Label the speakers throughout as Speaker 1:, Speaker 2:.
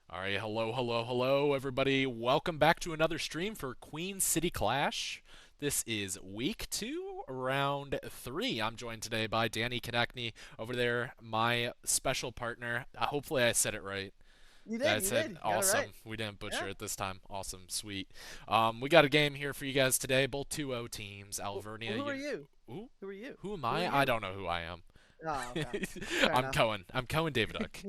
Speaker 1: All right, hello, everybody. Welcome back to another stream for Queen City Clash. This is week 2, round 3. I'm joined today by Danny Konechny over there, my special partner. Hopefully, I said it right.
Speaker 2: You did,
Speaker 1: That's
Speaker 2: you
Speaker 1: it.
Speaker 2: did. You got it right.
Speaker 1: Awesome. We didn't butcher
Speaker 2: Yeah.
Speaker 1: it this time. Awesome, sweet. We got a game here for you guys today. Both 2-0 teams.
Speaker 2: Well,
Speaker 1: Alvernia.
Speaker 2: who are you?
Speaker 1: Ooh,
Speaker 2: Who are you?
Speaker 1: who am
Speaker 2: Who are
Speaker 1: I? I
Speaker 2: you?
Speaker 1: don't know who I am.
Speaker 2: Oh, okay. Fair
Speaker 1: I'm
Speaker 2: enough.
Speaker 1: Cohen. I'm Cohen David Duck.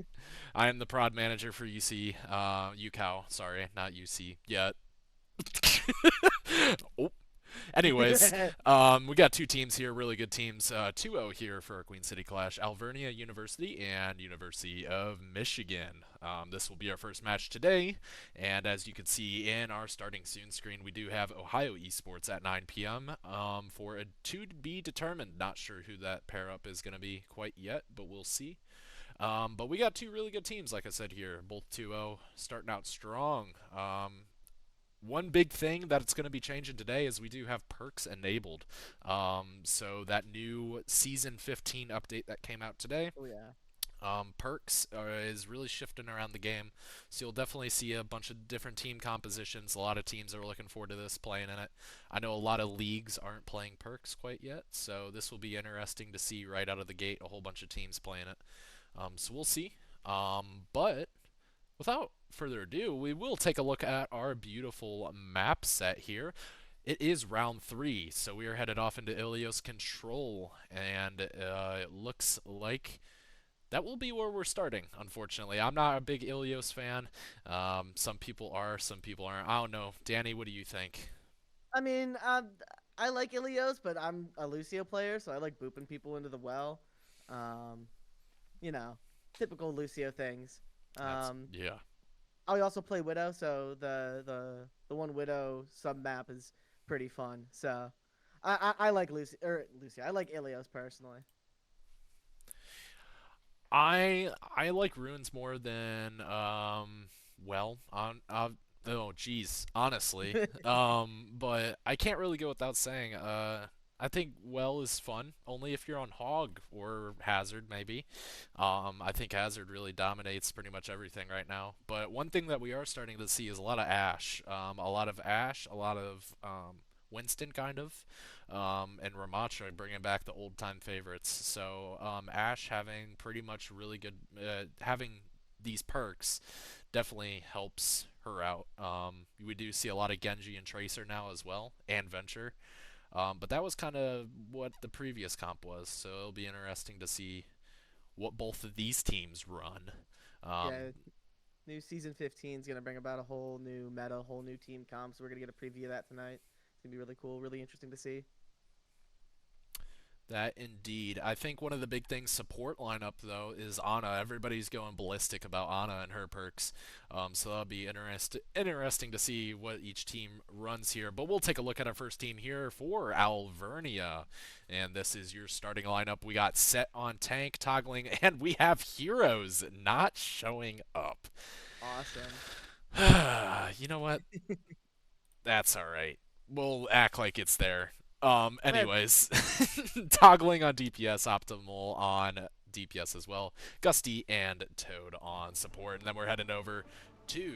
Speaker 1: I am the prod manager for UC, UCow. Sorry, not UC yet. Oh. Anyways, we got two teams here, really good teams. 2-0 here for our Queen City Clash. Alvernia University and University of Michigan. This will be our first match today, and as you can see in our starting soon screen, we do have Ohio Esports at 9 p.m. For a to be determined. Not sure who that pair up is going to be quite yet, but we'll see. But we got two really good teams, like I said here, both 2-0, starting out strong. One big thing that it's going to be changing today is we do have perks enabled. So that new season 15 update that came out today,
Speaker 2: Oh yeah.
Speaker 1: perks is really shifting around the game. So you'll definitely see a bunch of different team compositions. A lot of teams are looking forward to this, playing in it. I know a lot of leagues aren't playing perks quite yet, so this will be interesting to see right out of the gate a whole bunch of teams playing it. So we'll see. But without further ado, we will take a look at our beautiful map set here. It is round 3, so we are headed off into Ilios Control, and it looks like that will be where we're starting, unfortunately. I'm not a big Ilios fan. Some people are, some people aren't. I don't know. Danny, what do you think?
Speaker 2: I mean, I like Ilios, but I'm a Lucio player, so I like booping people into the well. Um, you know, typical Lucio things.
Speaker 1: That's,
Speaker 2: Um,
Speaker 1: yeah.
Speaker 2: I also play Widow, so the one Widow sub map is pretty fun. So I like Lucio. I like Ilios personally.
Speaker 1: I like ruins more than well on oh geez honestly but I can't really go without saying I think well is fun only if you're on hog or hazard maybe. I think hazard really dominates pretty much everything right now, but one thing that we are starting to see is a lot of ash, a lot of Winston kind of, and Ramacho bringing back the old time favorites. So Ash having pretty much really good, having these perks definitely helps her out. We do see a lot of Genji and Tracer now as well, and Venture. But that was kind of what the previous comp was, so it'll be interesting to see what both of these teams run. Um,
Speaker 2: Yeah, new season 15 is gonna bring about a whole new meta, whole new team comp. So we're gonna get a preview of that tonight. It's gonna be really cool, really interesting to see.
Speaker 1: That indeed. I think one of the big things support lineup though is Ana. Everybody's going ballistic about Ana and her perks, so that'll be interesting to see what each team runs here. But we'll take a look at our first team here for Alvernia, and this is your starting lineup. We got Set on tank toggling, and we have heroes not showing up.
Speaker 2: Awesome.
Speaker 1: You know what? That's all right. We'll act like it's there.
Speaker 2: Man,
Speaker 1: Anyways, toggling on DPS, optimal on DPS as well, Gusty and Toad on support, and then we're heading over to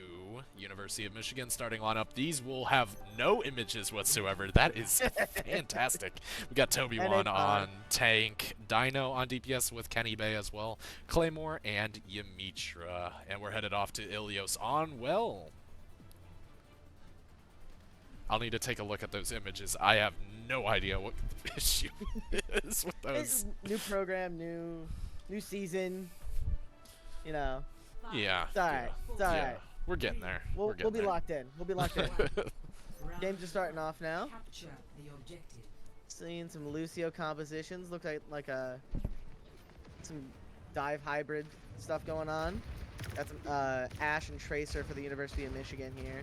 Speaker 1: University of Michigan starting lineup. These will have no images whatsoever. That is fantastic. We got Toby
Speaker 2: and a
Speaker 1: One on tank, Dino on DPS with Kenny Bay as well, Claymore and Yamitra, and we're headed off to Ilios on well. I'll need to take a look at those images. I have no idea what the issue is with those.
Speaker 2: new program, new season. You know,
Speaker 1: Yeah,
Speaker 2: it's all
Speaker 1: yeah,
Speaker 2: right. It's all
Speaker 1: yeah.
Speaker 2: right.
Speaker 1: We're getting there.
Speaker 2: We'll
Speaker 1: We're
Speaker 2: we'll
Speaker 1: getting
Speaker 2: be
Speaker 1: there.
Speaker 2: locked in. We'll be locked in. Game's just starting off now.
Speaker 3: Capture the objective.
Speaker 2: Seeing some Lucio compositions. Look like some dive hybrid stuff going on. Got some Ash and Tracer for the University of Michigan here.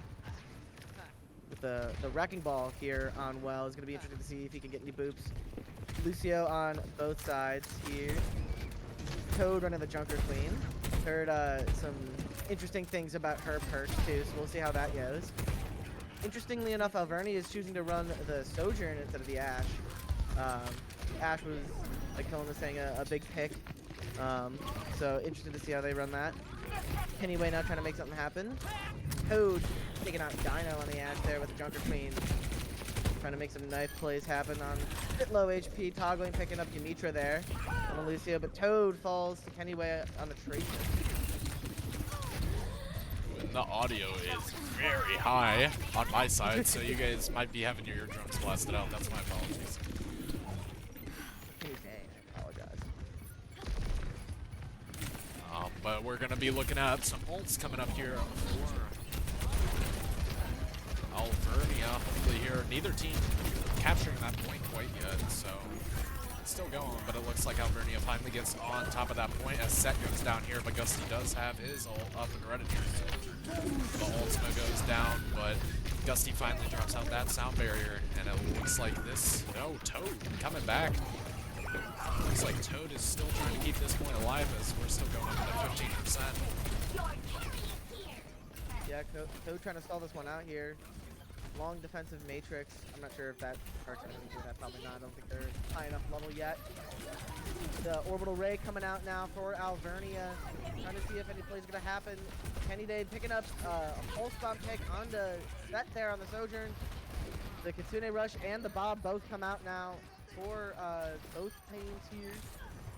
Speaker 2: With the wrecking ball here on well is gonna be interesting to see if he can get any boops. Lucio on both sides here. Toad running the Junker Queen. Heard some interesting things about her perks too, so we'll see how that goes. Interestingly enough, Alvernia is choosing to run the Sojourn instead of the Ash. Um, Ash was, like Colin was saying, a big pick. So interested to see how they run that. Anyway, now trying to make something happen. Toad taking out Dino on the Ash there with the Junker Queen. Trying to make some knife plays happen on a bit low HP. Toggling, picking up Yumitra there on the Lucio, but Toad falls to Kennyway on the Tracer.
Speaker 1: The audio is very high on my side, so you guys might be having your eardrums blasted out. That's my apologies.
Speaker 2: Okay, I apologize.
Speaker 1: But we're going to be looking at some ults coming up here for Alvernia. Hopefully here, neither team capturing that point quite yet, so it's still going, but it looks like Alvernia finally gets on top of that point as Set goes down here, but Gusty does have his ult up and ready here, so the ultimate goes down, but Gusty finally drops out that sound barrier, and it looks like this, no, Toad coming back. Looks like Toad is still trying to keep this point alive as we're still going up to 15%.
Speaker 2: Yeah, Toad trying to stall this one out here. Long defensive matrix. I'm not sure if that starts to do that. Probably not. I don't think they're high enough level yet. The orbital ray coming out now for Alvernia. Trying to see if any play is going to happen. Kenny Day picking up a pulse bomb pick onto Set there on the Sojourn. The Kitsune Rush and the Bob both come out now for both teams here.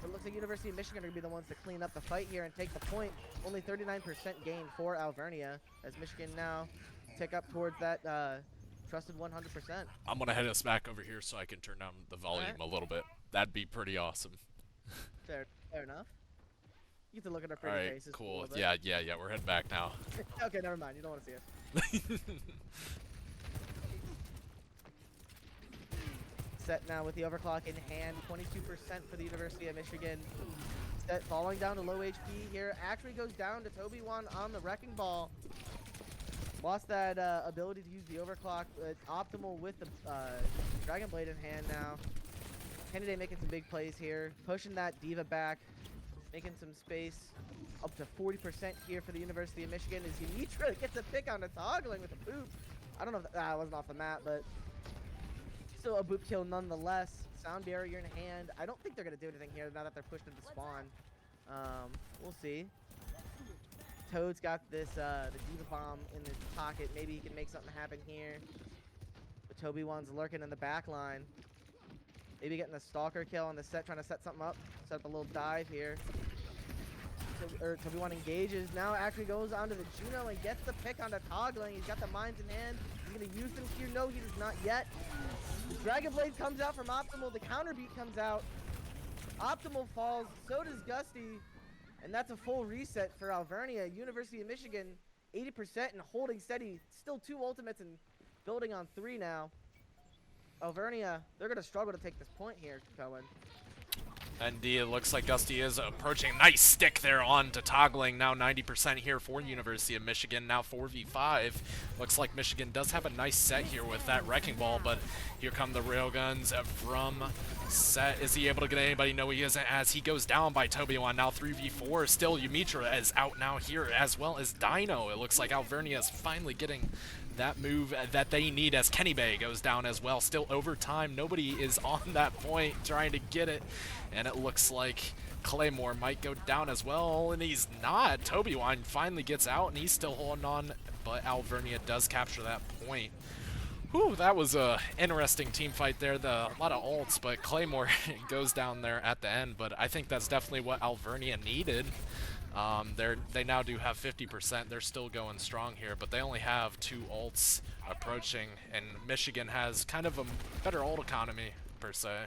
Speaker 2: It looks like University of Michigan are going to be the ones to clean up the fight here and take the point. Only 39% gain for Alvernia as Michigan now tick up towards that trusted 100%.
Speaker 1: I'm going to head us back over here so I can turn down the volume a little bit. That'd be pretty awesome.
Speaker 2: Fair enough. You get to look at our pretty
Speaker 1: Alright,
Speaker 2: faces.
Speaker 1: cool. Yeah, we're heading back now.
Speaker 2: Okay, never mind. You don't want to see us. Set now with the overclock in hand, 22% for the University of Michigan. Set falling down to low HP here. Actually goes down to Toby-Wan on the Wrecking Ball. Lost that ability to use the overclock. Optimal with the Dragon Blade in hand now. Kennedy making some big plays here. Pushing that Diva back. Making some space. Up to 40% here for the University of Michigan as Yumitra gets a pick on a toggling with a boop. I don't know if that wasn't off the map, but still a boop kill nonetheless. Sound barrier in hand. I don't think they're going to do anything here now that they're pushed into spawn. We'll see. Toad's got this the Diva Bomb in his pocket. Maybe he can make something happen here. But Toby-Wan's lurking in the back line. Maybe getting a Stalker kill on the Set, trying to set something up. Set up a little dive here. Toby-Wan engages. Now actually goes onto the Juno and gets the pick onto Toggling. He's got the mines in hand. He's going to use them here. No, he does not yet. The Dragon Blade comes out from Optimal. The counter beat comes out. Optimal falls. So does Gusty. And that's a full reset for Alvernia. University of Michigan, 80% and holding steady. Still 2 ultimates and building on 3 now. Alvernia, they're going to struggle to take this point here, Cohen.
Speaker 1: Indeed, it looks like Gusty is approaching. Nice stick there on to Toggling. Now 90% here for University of Michigan. Now 4v5. Looks like Michigan does have a nice set here with that Wrecking Ball, but here come the Railguns from Set. Is he able to get anybody? No, he isn't, as he goes down by Toby-Wan. Now 3v4. Still, Yumitra is out now here, as well as Dino. It looks like Alvernia is finally getting that move that they need as Kenny Bay goes down as well. Still overtime. Nobody is on that point trying to get it. And it looks like Claymore might go down as well, and he's not. Toby-Wan finally gets out, and he's still holding on, but Alvernia does capture that point. Whew, that was a interesting team fight there. A lot of ults, but Claymore goes down there at the end, but I think that's definitely what Alvernia needed. They now do have 50%. They're still going strong here, but they only have 2 ults approaching, and Michigan has kind of a better ult economy, per se.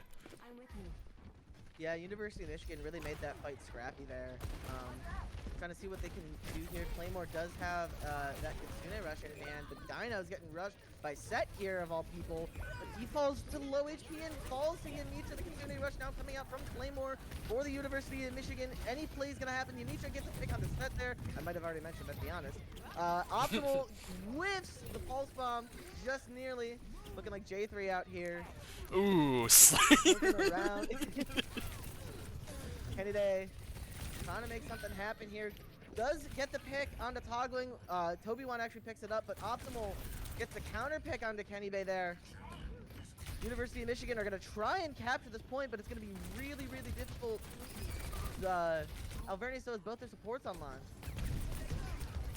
Speaker 2: Yeah, University of Michigan really made that fight scrappy there. Trying to see what they can do here. Claymore does have that Kitsune Rush in hand, but Dino's getting rushed by Set here, of all people. But he falls to low HP and falls to Yumitra. The Kitsune Rush now coming out from Claymore for the University of Michigan. Any play is going to happen. Yumitra gets a pick on the Set there. I might have already mentioned, let's be honest. Optimal whiffs the Pulse Bomb just nearly. Looking like J3 out here.
Speaker 1: Ooh,
Speaker 2: Looking around. Kenny Day trying to make something happen here. Does get the pick onto Toggling. Toby-Wan actually picks it up, but Optimal gets the counter pick onto Kenny Bay there. University of Michigan are going to try and capture this point, but it's going to be really, really difficult. Alvernia still has both their supports online.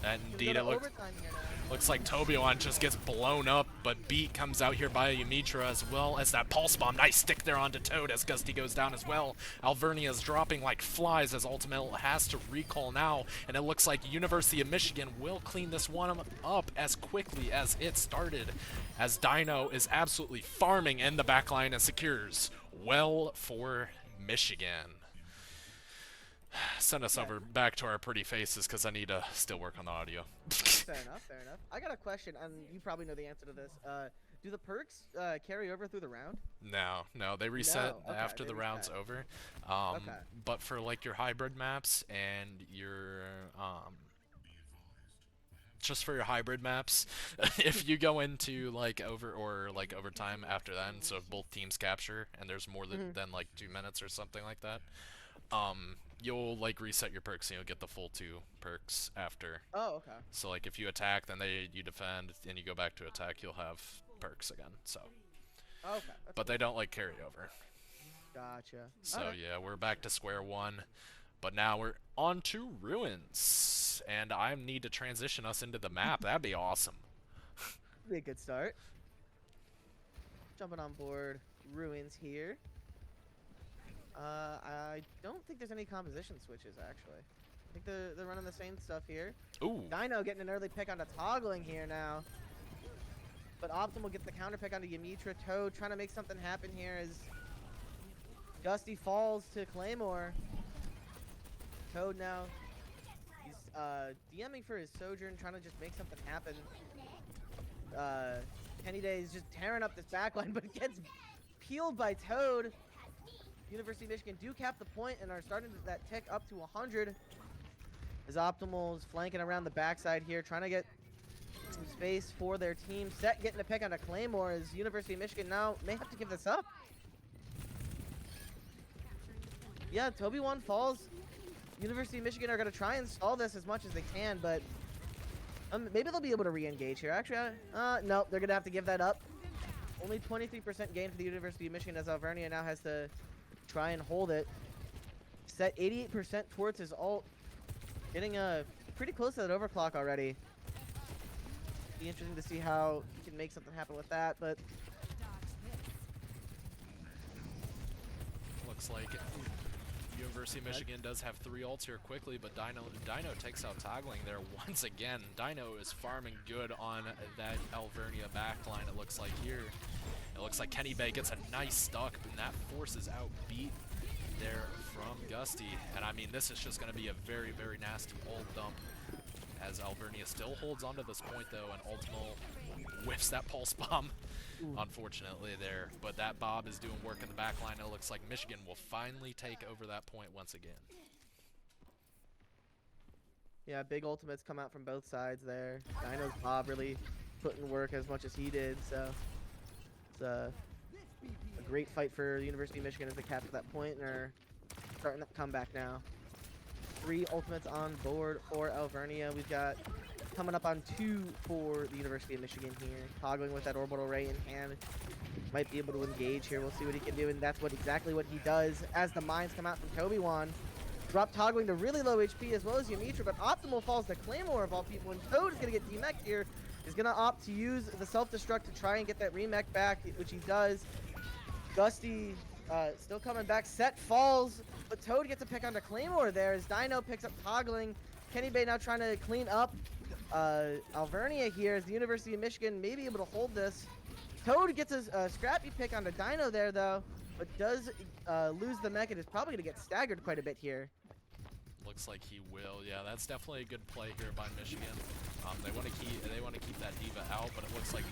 Speaker 1: And
Speaker 2: Gonna go
Speaker 1: indeed,
Speaker 2: to
Speaker 1: it
Speaker 2: overtime here now.
Speaker 1: looks like Tobiwan just gets blown up, but Beat comes out here by Yumitra as well as that Pulse Bomb. Nice stick there onto Toad as Gusty goes down as well. Alvernia's dropping like flies as Ultimate has to recall now, and it looks like University of Michigan will clean this one up as quickly as it started, as Dino is absolutely farming in the backline and secures well for Michigan. Send us
Speaker 2: Yeah.
Speaker 1: over back to our pretty faces because I need to still work on the audio.
Speaker 2: Fair enough, fair enough. I got a question, and you probably know the answer to this. Do the perks carry over through the round?
Speaker 1: No, they reset
Speaker 2: No. Okay,
Speaker 1: after
Speaker 2: they
Speaker 1: the round's
Speaker 2: reset.
Speaker 1: over.
Speaker 2: Okay.
Speaker 1: But for like your hybrid maps and your just for your hybrid maps, if you go into like overtime after then, so if both teams capture and there's more than like 2 minutes or something like that, you'll like reset your perks and you'll get the full 2 perks after.
Speaker 2: Oh, okay.
Speaker 1: So like if you attack, then you defend, and you go back to attack, you'll have perks again. So,
Speaker 2: Okay. That's
Speaker 1: but they don't like carry over.
Speaker 2: Gotcha.
Speaker 1: So
Speaker 2: Alright.
Speaker 1: yeah, we're back to square one. But now we're on to ruins, and I need to transition us into the map. That'd be awesome.
Speaker 2: Be a good start. Jumping on board ruins here. I don't think there's any composition switches actually. I think they're running the same stuff here.
Speaker 1: Ooh.
Speaker 2: Dino getting an early pick onto toggling here now. But Optimal gets the counter pick onto Yumitra. Toad trying to make something happen here as Gusty falls to Claymore. Toad now, he's DMing for his Sojourn, trying to just make something happen. Kenny Day is just tearing up this backline, but gets peeled by Toad. University of Michigan do cap the point and are starting that tick up to 100. As Optimal is flanking around the backside here, trying to get some space for their team. Set getting a pick on a Claymore as University of Michigan now may have to give this up. Yeah, Tobiwan falls. University of Michigan are going to try and stall this as much as they can, but maybe they'll be able to re-engage here. Actually, no, they're going to have to give that up. Only 23% gain for the University of Michigan as Alvernia now has to try and hold it. Set 88% towards his ult. Getting pretty close to that overclock already. Be interesting to see how he can make something happen with that, but
Speaker 1: Looks like University of Michigan does have 3 ults here quickly, but Dino takes out toggling there once again. Dino is farming good on that Alvernia backline, it looks like here. It looks like Kenny Bay gets a nice stuck, and that forces out Beat there from Gusty. And I mean, this is just going to be a very, very nasty ult dump as Alvernia still holds onto this point though, and Ultimo whiffs that pulse bomb. Unfortunately there, but that Bob is doing work in the back line. It looks like Michigan will finally take over that point once again.
Speaker 2: yeah, big ultimates come out from both sides there. Dino's Bob really putting work as much as he did, so it's a great fight for the University of Michigan as they capture that point and are starting that comeback now. 3 ultimates on board for Alvernia. We've got coming up on 2 for the University of Michigan here. Toggling with that orbital ray in hand. Might be able to engage here. We'll see what he can do, and that's exactly what he does as the mines come out from Tobiwan. Drop toggling to really low HP as well as Yumitra, but Optimal falls to Claymore of all people, and Toad is going to get demeched here. He's going to opt to use the self-destruct to try and get that remech back, which he does. Gusty still coming back. Set falls, but Toad gets a pick onto Claymore there as Dino picks up toggling. Kenny Bay now trying to clean up Alvernia here as the University of Michigan may be able to hold this. Toad gets a scrappy pick onto Dino there though, but does lose the mech and is probably going to get staggered quite a bit here.
Speaker 1: Looks like he will. Yeah, that's definitely a good play here by Michigan. They want to keep that diva out, but it looks like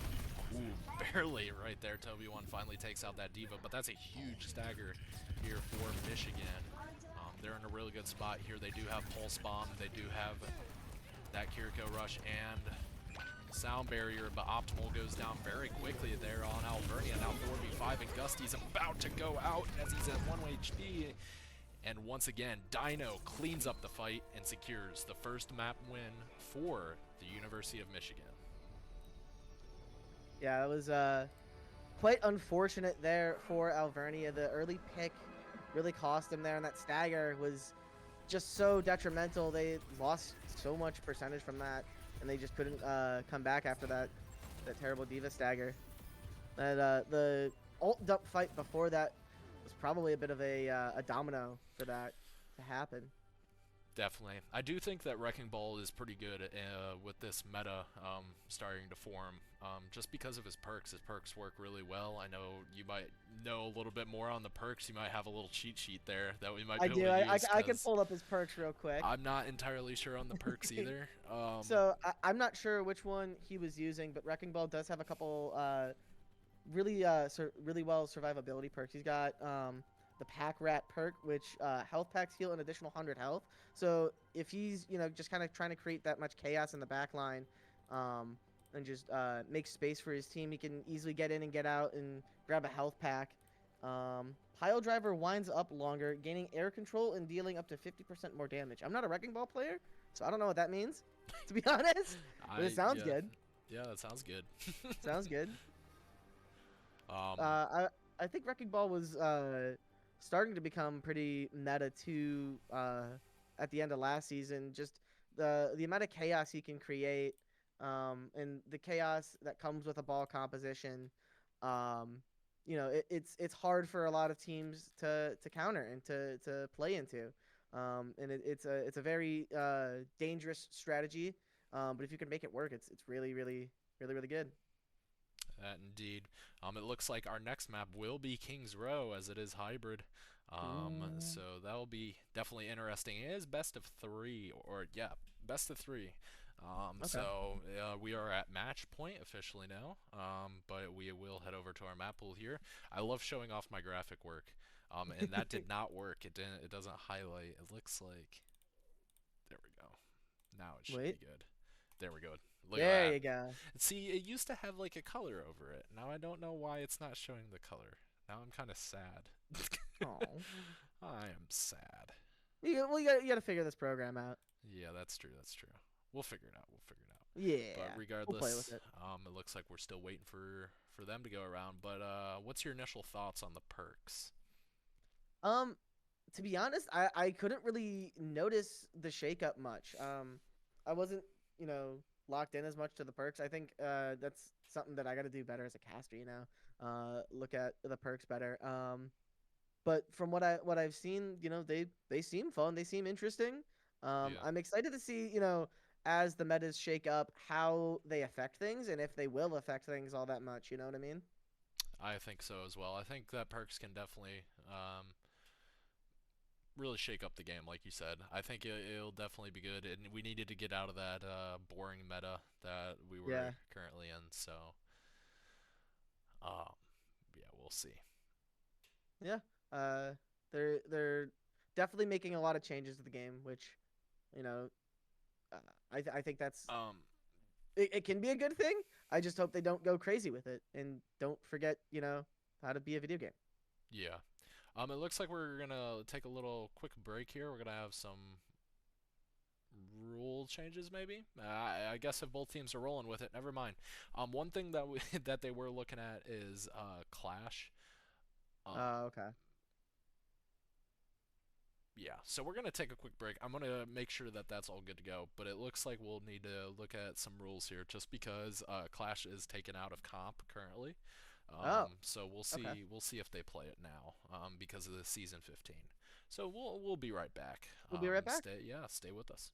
Speaker 1: barely right there. Tobiwan finally takes out that diva, but that's a huge stagger here for Michigan. They're in a really good spot here. They do have Pulse Bomb. They do have that Kiriko Rush and Sound Barrier, but Optimal goes down very quickly there on Alvernia. Now 4v5, and Gusty's about to go out as he's at 1 HP. And once again, Dino cleans up the fight and secures the first map win for the University of Michigan.
Speaker 2: Yeah, it was quite unfortunate there for Alvernia. The early pick really cost him there, and that stagger was just so detrimental. They lost so much percentage from that, and they just couldn't come back after that terrible Diva stagger. And the ult dump fight before that was probably a bit of a domino for that to happen.
Speaker 1: Definitely. I do think that Wrecking Ball is pretty good with this meta starting to form. Just because of his perks. His perks work really well. I know you might know a little bit more on the perks. You might have a little cheat sheet there that we might
Speaker 2: I
Speaker 1: be able
Speaker 2: do.
Speaker 1: to use
Speaker 2: I can
Speaker 1: because
Speaker 2: pull up his perks real quick.
Speaker 1: I'm not entirely sure on the perks either.
Speaker 2: So I'm not sure which one he was using, but Wrecking Ball does have a couple really well survivability perks. He's got the Pack Rat perk, which health packs heal an additional 100 health. So if he's just kind of trying to create that much chaos in the back line, and just make space for his team, he can easily get in and get out and grab a health pack. Pile Driver winds up longer, gaining air control and dealing up to 50% more damage. I'm not a Wrecking Ball player, so I don't know what that means, to be honest. But it sounds
Speaker 1: yeah,
Speaker 2: good.
Speaker 1: yeah, that sounds good.
Speaker 2: Sounds good.
Speaker 1: um,
Speaker 2: I think Wrecking Ball was starting to become pretty meta too at the end of last season. Just the amount of chaos he can create, and the chaos that comes with a ball composition. Um, it's hard for a lot of teams to counter and to play into. And it's a very dangerous strategy. But if you can make it work, it's really good.
Speaker 1: Indeed. It looks like our next map will be King's Row as it is hybrid.
Speaker 2: Ooh.
Speaker 1: So that'll be definitely interesting. It is best of three, or yeah, best of three.
Speaker 2: Okay.
Speaker 1: We are at match point officially now, but we will head over to our map pool here. I love showing off my graphic work, and that did not work. It didn't. It doesn't highlight. It looks like there we go. Now it should
Speaker 2: Wait.
Speaker 1: be good. There we go. Look at
Speaker 2: There
Speaker 1: that.
Speaker 2: you go.
Speaker 1: See, it used to have like a color over it. Now I don't know why it's not showing the color. Now I'm kind of sad.
Speaker 2: Oh.
Speaker 1: I am sad.
Speaker 2: You gotta figure this program out.
Speaker 1: Yeah, that's true. That's true. We'll figure it out. We'll figure it out. But
Speaker 2: Yeah. We'll play with
Speaker 1: regardless,
Speaker 2: it.
Speaker 1: it looks like we're still waiting for them to go around. But what's your initial thoughts on the perks?
Speaker 2: Um, to be honest, I couldn't really notice the shakeup much. I wasn't, you know, locked in as much to the perks. I think that's something that I got to do better as a caster, look at the perks better. But from what I've seen, they seem fun, they seem interesting.
Speaker 1: Yeah,
Speaker 2: I'm excited to see, as the metas shake up, how they affect things and if they will affect things all that much. You know what I mean?
Speaker 1: I think so as well. I think that perks can definitely really shake up the game, like you said. I think it'll definitely be good, and we needed to get out of that boring meta that we
Speaker 2: Yeah.
Speaker 1: were currently in. So, um, yeah, we'll see.
Speaker 2: Yeah. Uh, they're definitely making a lot of changes to the game, which you know, uh, I think that's
Speaker 1: Um,
Speaker 2: it can be a good thing. I just hope they don't go crazy with it and don't forget, how to be a video game.
Speaker 1: yeah. It looks like we're gonna take a little quick break here. We're gonna have some rule changes, maybe. I guess if both teams are rolling with it, never mind. One thing that that they were looking at is Clash. Um,
Speaker 2: Okay.
Speaker 1: yeah, so we're gonna take a quick break. I'm gonna make sure that that's all good to go, but it looks like we'll need to look at some rules here, just because Clash is taken out of comp currently.
Speaker 2: Oh,
Speaker 1: So we'll
Speaker 2: okay.
Speaker 1: see. We'll see if they play it now, because of the season 15. So we'll be right back.
Speaker 2: We'll be right back.
Speaker 1: Stay with us.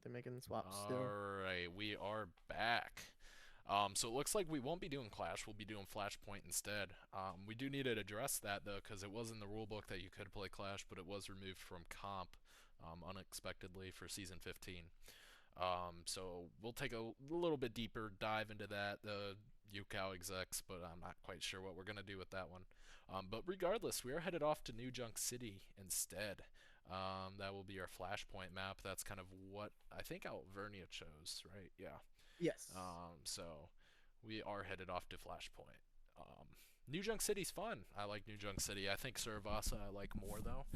Speaker 2: they're making swaps still.
Speaker 1: Alright, we are back. So it looks like we won't be doing Clash, we'll be doing Flashpoint instead. We do need to address that though, because it was in the rulebook that you could play Clash, but it was removed from comp unexpectedly for Season 15. So we'll take a little bit deeper dive into that, the UCAL execs, but I'm not quite sure what we're going to do with that one. But regardless, we are headed off to New Junk City instead. That will be our Flashpoint map. That's kind of what I think Alvernia chose, right? Yeah.
Speaker 2: Yes.
Speaker 1: So we are headed off to Flashpoint. New Junk City's fun. I like New Junk City. I think Survasa I like more though.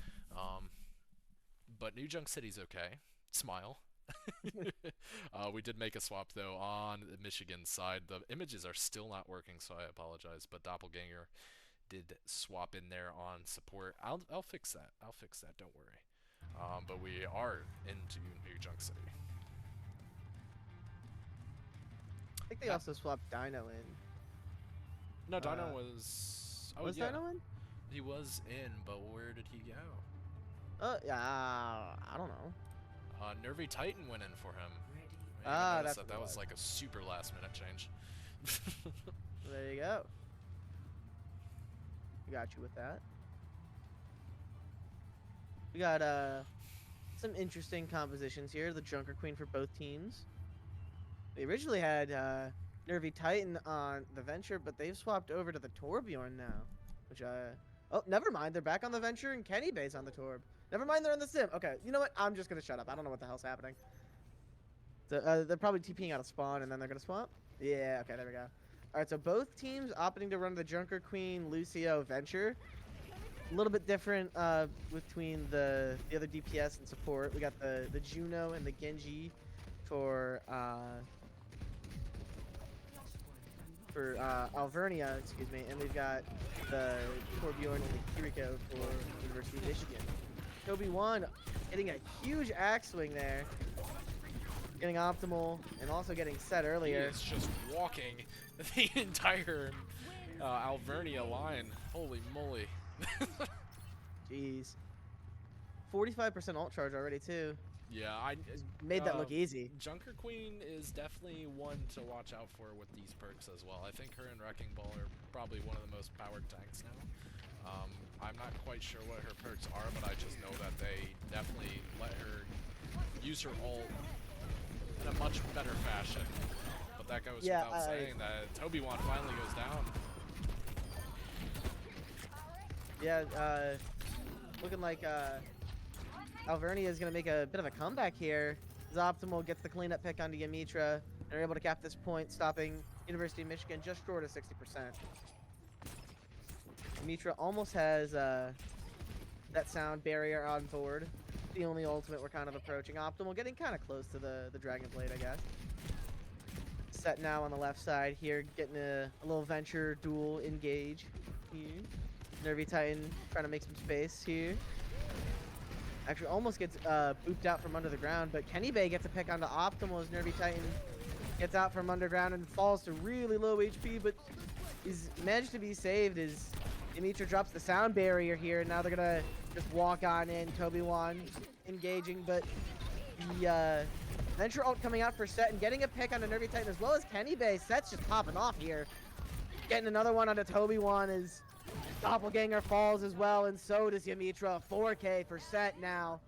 Speaker 1: But New Junk City's okay. Smile. We did make a swap though on the Michigan side. The images are still not working, so I apologize. But Doppelganger did swap in there on support. I'll fix that. I'll fix that. Don't worry. But we are into New Junk City.
Speaker 2: I think they also swapped Dino in.
Speaker 1: No, Dino was. Oh
Speaker 2: was
Speaker 1: yeah,
Speaker 2: Dino in?
Speaker 1: he was in, but where did he go?
Speaker 2: Yeah, I don't know.
Speaker 1: Nervy Titan went in for him.
Speaker 2: That's
Speaker 1: that was like a super last minute change.
Speaker 2: There you go. We got you with that. We got some interesting compositions here. The Junker Queen for both teams. They originally had Nervy Titan on the Venture, but they've swapped over to the Torbjorn now. Which oh, never mind. They're back on the Venture and Kenny Bay's on the Torb. Never mind, they're in the Sim. Okay, you know what? I'm just gonna shut up. I don't know what the hell's happening. So, they're probably TPing out of spawn and then they're gonna swap. Yeah. Okay, there we go. All right, so both teams opting to run the Junker Queen Lucio Venture. A little bit different between the other DPS and support. We got the Juno and the Genji for Alvernia, excuse me, and we've got the Torbjorn and the Kiriko for University of Michigan. Toby One getting a huge axe swing there, getting optimal and also getting set earlier.
Speaker 1: He is just walking the entire Alvernia line. Holy moly.
Speaker 2: Jeez. 45% ult charge already too.
Speaker 1: Yeah,
Speaker 2: Made that look easy.
Speaker 1: Junker Queen is definitely one to watch out for with these perks as well. I think her and Wrecking Ball are probably one of the most powered tanks now. I'm not quite sure what her perks are, but I just know that they definitely let her use her ult in a much better fashion. But that goes without saying that Toby-Wan finally goes down.
Speaker 2: Yeah, looking like Alvernia is going to make a bit of a comeback here. Optimal gets the cleanup pick onto Yamitra. They're able to cap this point, stopping University of Michigan just short of 60%. Yamitra almost has that sound barrier on board. The only ultimate we're kind of approaching. Optimal getting kind of close to the Dragon Blade, I guess. Set now on the left side here, getting a little Venture duel engage here. Nervy Titan trying to make some space here. Actually almost gets booped out from under the ground, but Kenny Bay gets a pick onto Optimal as Nervy Titan gets out from underground and falls to really low HP, but is managed to be saved as Yamitra drops the sound barrier here, and now they're gonna just walk on in. Toby-Wan engaging, but the Venture ult coming out for Set and getting a pick onto Nervy Titan as well as Kenny Bay. Set's just popping off here. Getting another one onto Toby-Wan as Doppelganger falls as well, and so does Yamitra. 4K for Set now.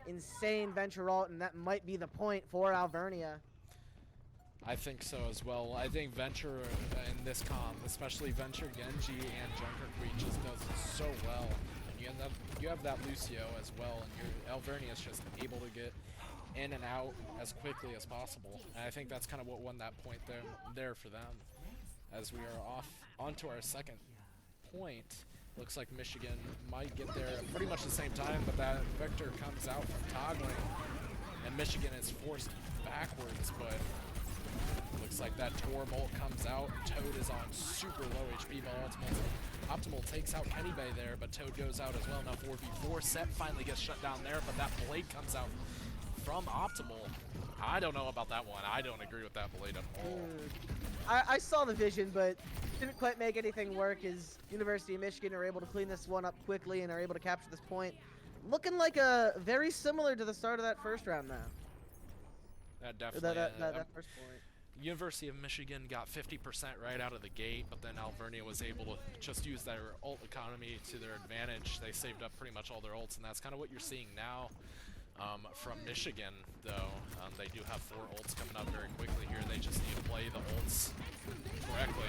Speaker 2: Insane Venture ult, and that might be the point for Alvernia.
Speaker 1: I think so as well. I think Venture in this comp, especially Venture, Genji, and Junker Queen, just does it so well. And you have that Lucio as well, and your Alvernia is just able to get in and out as quickly as possible. And I think that's kind of what won that point there for them. As we are off onto our second point, looks like Michigan might get there at pretty much the same time, but that Victor comes out from toggling, and Michigan is forced backwards, but looks like that Torb ult comes out. Toad is on super low HP, but Optimal takes out Kenny Bay there, but Toad goes out as well. Now 4v4, Set finally gets shut down there, but that blade comes out from Optimal. I don't know about that one. I don't agree with that blade at all.
Speaker 2: I saw the vision, but didn't quite make anything work as University of Michigan are able to clean this one up quickly and are able to capture this point. Looking like very similar to the start of that first round now.
Speaker 1: That
Speaker 2: Or
Speaker 1: definitely.
Speaker 2: that first point.
Speaker 1: University of Michigan got 50% right out of the gate, but then Alvernia was able to just use their ult economy to their advantage. They saved up pretty much all their ults, and that's kind of what you're seeing now from Michigan, though. They do have 4 ults coming up very quickly here. They just need to play the ults correctly.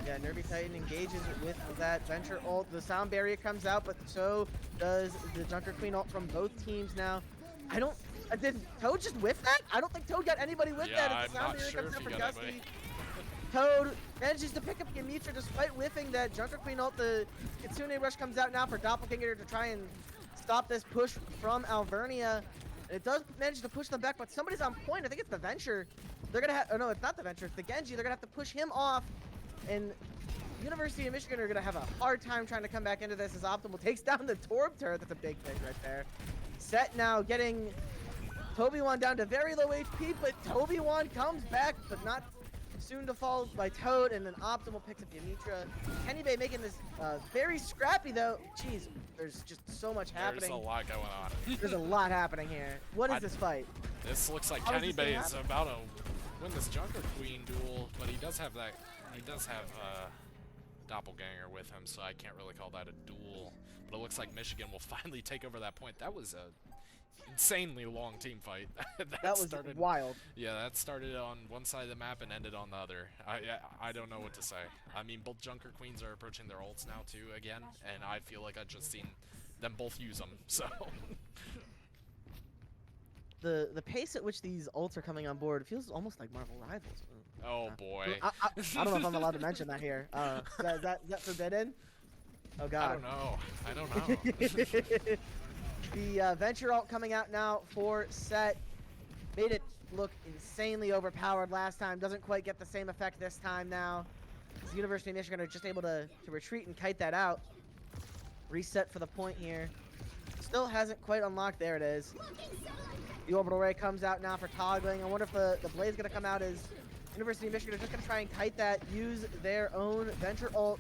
Speaker 2: Yeah, Nervy Titan engages with that Venture ult. The sound barrier comes out, but so does the Junker Queen ult from both teams now. I don't... did Toad just whiff that? I don't think Toad got anybody with that.
Speaker 1: I'm
Speaker 2: As the sound
Speaker 1: not
Speaker 2: barrier
Speaker 1: sure
Speaker 2: comes
Speaker 1: if
Speaker 2: out
Speaker 1: he
Speaker 2: for
Speaker 1: got
Speaker 2: Gusty. Toad manages to pick up Yamitra despite whiffing that Junker Queen ult. The Kitsune Rush comes out now for Doppelganger to try and stop this push from Alvernia. And it does manage to push them back, but somebody's on point. I think it's the Venture. They're gonna have... Oh, no, it's not the Venture. It's the Genji. They're gonna have to push him off. And University of Michigan are going to have a hard time trying to come back into this as Optimal takes down the Torb turret. That's a big thing right there. Set now getting Toby-Wan down to very low HP, but Toby-Wan comes back, but not soon to fall by Toad, and then Optimal picks up Yamitra. Kenny Bay making this very scrappy, though. Jeez, there's just so much happening.
Speaker 1: There's a lot going on.
Speaker 2: There's a lot happening here. What is this fight?
Speaker 1: This looks like
Speaker 2: How is
Speaker 1: Kenny
Speaker 2: this
Speaker 1: Bay
Speaker 2: gonna
Speaker 1: is
Speaker 2: happen?
Speaker 1: about to win this Junker Queen duel, but he does have that. He does have Doppelganger with him, so I can't really call that a duel. But it looks like Michigan will finally take over that point. That was a insanely long team fight.
Speaker 2: That was wild.
Speaker 1: Yeah, that started on one side of the map and ended on the other. I don't know what to say. I mean, both Junker Queens are approaching their ults now too again, and I feel like I've just seen them both use them. So
Speaker 2: the pace at which these ults are coming on board feels almost like Marvel Rivals.
Speaker 1: oh boy.
Speaker 2: I don't know if I'm allowed to mention that here. Is that forbidden? Oh god.
Speaker 1: I don't know.
Speaker 2: The Venture ult coming out now for Set. Made it look insanely overpowered last time. Doesn't quite get the same effect this time now. The University of Michigan are just able to retreat and kite that out. Reset for the point here. Still hasn't quite unlocked. There it is. The orbital ray comes out now for toggling. I wonder if the blade's going to come out as University of Michigan are just going to try and kite that, use their own Venture ult.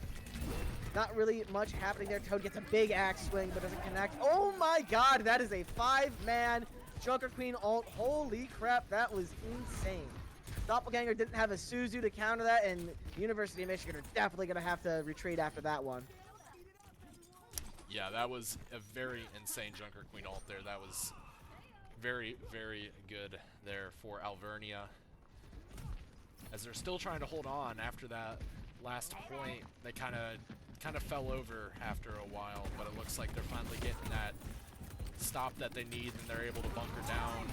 Speaker 2: Not really much happening there. Toad gets a big axe swing, but doesn't connect. Oh my god, that is a 5-man Junker Queen ult. Holy crap, that was insane. Doppelganger didn't have a Suzu to counter that, and University of Michigan are definitely going to have to retreat after that one.
Speaker 1: Yeah, that was a very insane Junker Queen ult there. That was very, very good there for Alvernia. As they're still trying to hold on after that last point, they kind of fell over after a while, but it looks like they're finally getting that stop that they need, and they're able to bunker down.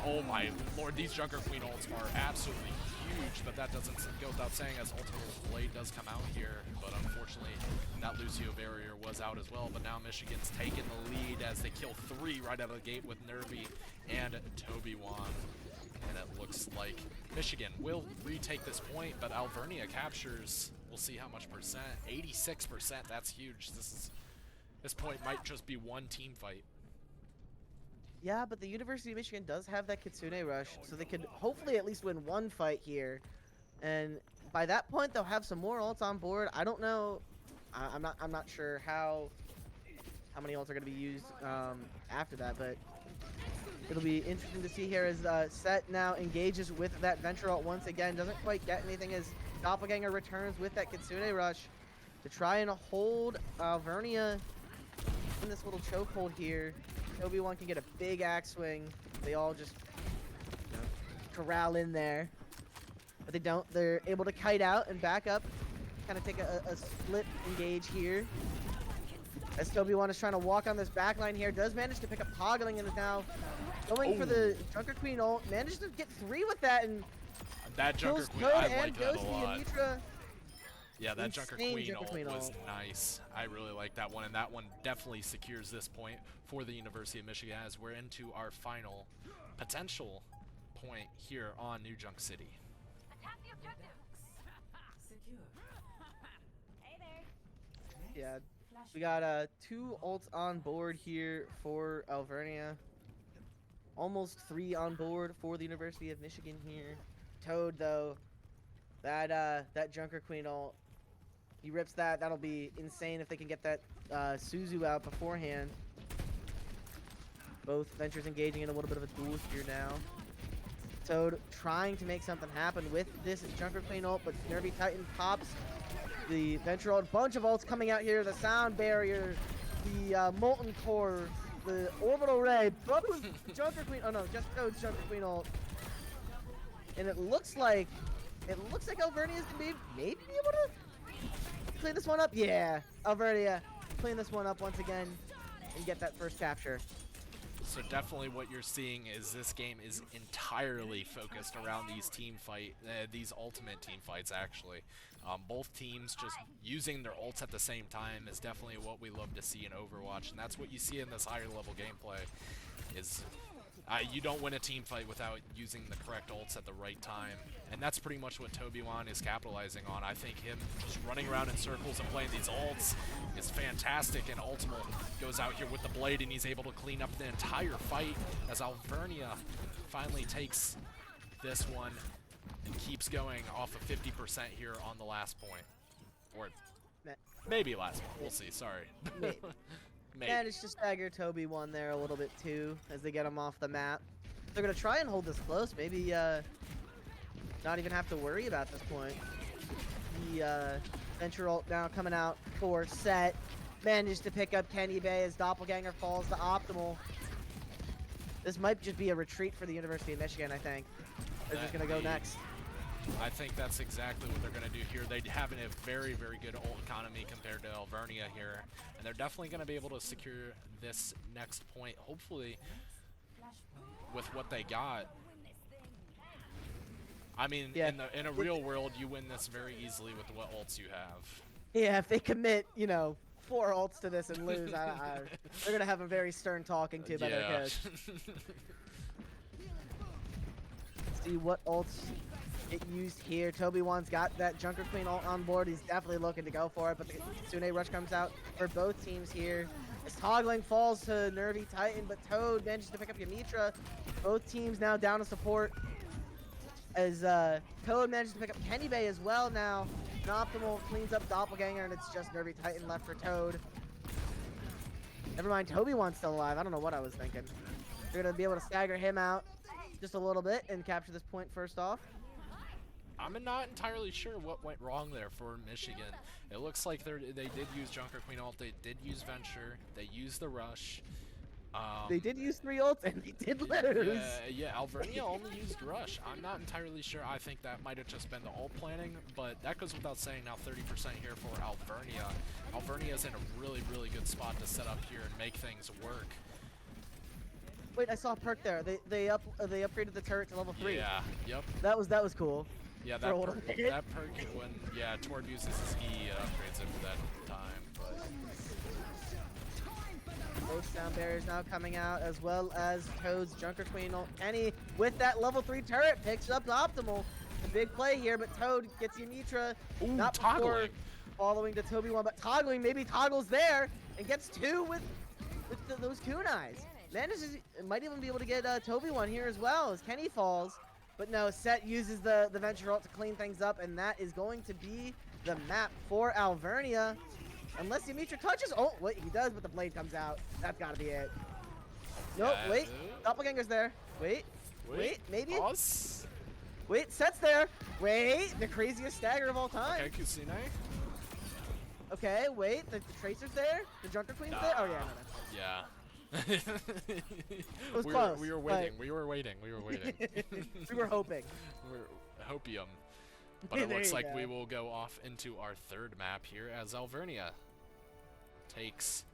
Speaker 1: Oh my lord, these Junker Queen ults are absolutely huge, but that doesn't go without saying as Ultimate Blade does come out here, but unfortunately that Lucio barrier was out as well. But now Michigan's taking the lead as they kill 3 right out of the gate with Nervy and Toby-Wan. And it looks like Michigan will retake this point, but Alvernia captures, we'll see how much percent, 86%, that's huge. This point might just be one team fight.
Speaker 2: Yeah, but the University of Michigan does have that Kitsune Rush, so they could hopefully at least win one fight here. And by that point, they'll have some more ults on board. I don't know. I'm not sure how many ults are going to be used after that, but it'll be interesting to see here as Set now engages with that Venture ult once again. Doesn't quite get anything as Doppelganger returns with that Kitsune Rush to try and hold Alvernia in this little chokehold here. Obi-Wan can get a big axe swing. They all just corral in there. But they don't. They're able to kite out and back up. Kind of take a split engage here. As Toby-Wan is trying to walk on this backline here. Does manage to pick up toggling and is now going for the Junker Queen ult. Managed to get 3 with that and
Speaker 1: that Junker
Speaker 2: kills
Speaker 1: Queen,
Speaker 2: Toad
Speaker 1: I
Speaker 2: and
Speaker 1: like that
Speaker 2: goes
Speaker 1: a
Speaker 2: to
Speaker 1: lot.
Speaker 2: Yamitra.
Speaker 1: Yeah, that Junker Queen ult was
Speaker 2: ult.
Speaker 1: nice. I really like that one, and that one definitely secures this point for the University of Michigan as we're into our final potential point here on New Junk City.
Speaker 3: Attack the objective. Secure. Hey there.
Speaker 2: Yeah, we got 2 ults on board here for Alvernia. Almost 3 on board for the University of Michigan here. Toad, though, that Junker Queen ult, he rips that. That'll be insane if they can get that Suzu out beforehand. Both Ventures engaging in a little bit of a duel here now. Toad trying to make something happen with this Junker Queen ult, but Nervy Titan pops the Venture ult. Bunch of ults coming out here. The Sound Barrier, the Molten Core, the Orbital Ray, both Junker Queen. Oh no, just Toad's Junker Queen ult. And it looks like Alvernia is gonna maybe be able to clean this one up. Yeah, Alvernia clean this one up once again and get that first capture.
Speaker 1: So definitely what you're seeing is this game is entirely focused around these ultimate team fights actually. Both teams just using their ults at the same time is definitely what we love to see in Overwatch, and that's what you see in this higher level gameplay. Is you don't win a team fight without using the correct ults at the right time, and that's pretty much what Tobywan is capitalizing on. I think him just running around in circles and playing these ults is fantastic, and Ultimate goes out here with the blade and he's able to clean up the entire fight as Alvernia finally takes this one and keeps going off of 50% here on the last point. Or maybe last one, we'll see, sorry.
Speaker 2: Maybe.
Speaker 1: Maybe.
Speaker 2: Managed to stagger Toby1 there a little bit too as they get him off the map. They're going to try and hold this close, maybe not even have to worry about this point. The Venture ult now coming out for Set. Managed to pick up Kenny Bay as Doppelganger falls to Optimal. This might just be a retreat for the University of Michigan, I think. They're just going to go next.
Speaker 1: I think that's exactly what they're going to do here. They have a very, very good ult economy compared to Alvernia here, and they're definitely going to be able to secure this next point, hopefully, with what they got. I mean,
Speaker 2: yeah.
Speaker 1: in a real world, you win this very easily with what ults you have.
Speaker 2: Yeah, if they commit, 4 ults to this and lose, they're going to have a very stern talking to by their coach. See what ults get used here. Toby1's got that Junker Queen ult on board. He's definitely looking to go for it, but the Tsune Rush comes out for both teams here. As Toggling falls to Nervy Titan, but Toad manages to pick up Yamitra. Both teams now down to support. As Toad manages to pick up Kenny Bay as well now. And Optimal cleans up Doppelganger, and it's just Nervy Titan left for Toad. Never mind, Toby1's still alive. I don't know what I was thinking. They're going to be able to stagger him out just a little bit and capture this point first off.
Speaker 1: I'm not entirely sure what went wrong there for Michigan. It looks like they did use Junker Queen ult, they did use Venture, they used the Rush.
Speaker 2: They did use 3 ults and they did lose.
Speaker 1: Yeah, Alvernia only used Rush. I'm not entirely sure. I think that might have just been the ult planning, but that goes without saying. Now 30% here for Alvernia. Alvernia's in a really, really good spot to set up here and make things work.
Speaker 2: Wait, I saw a perk there. They upgraded the turret to level 3.
Speaker 1: Yeah, yep.
Speaker 2: That was cool.
Speaker 1: Yeah, that perk when Tord uses his E upgrades it for that time. But
Speaker 2: both Sound Barriers now coming out, as well as Toad's Junker Queen ult. Kenny with that level 3 turret picks up Optimal. The big play here, but Toad gets Yamitra.
Speaker 1: Ooh,
Speaker 2: not before following to Toby1, but toggling. Maybe Toggle's there and gets 2 with those kunais. Might even be able to get Toby1 here as well as Kenny falls. But no, Set uses the Venture ult to clean things up, and that is going to be the map for Alvernia. Unless Yamitra touches. Oh, wait, he does, but the blade comes out. That's got to be it. Nope, wait. Doppelganger's there. Wait, maybe?
Speaker 1: Us?
Speaker 2: Wait, Set's there. Wait, the craziest stagger of all time.
Speaker 1: Okay, Kusine.
Speaker 2: Okay, wait, the Tracer's there? The Junker Queen's there? Oh, yeah, no.
Speaker 1: Yeah.
Speaker 2: It was close.
Speaker 1: We were waiting. We were waiting. We
Speaker 2: were hoping.
Speaker 1: We're hopium. But it looks like we will go off into our third map here as Alvernia takes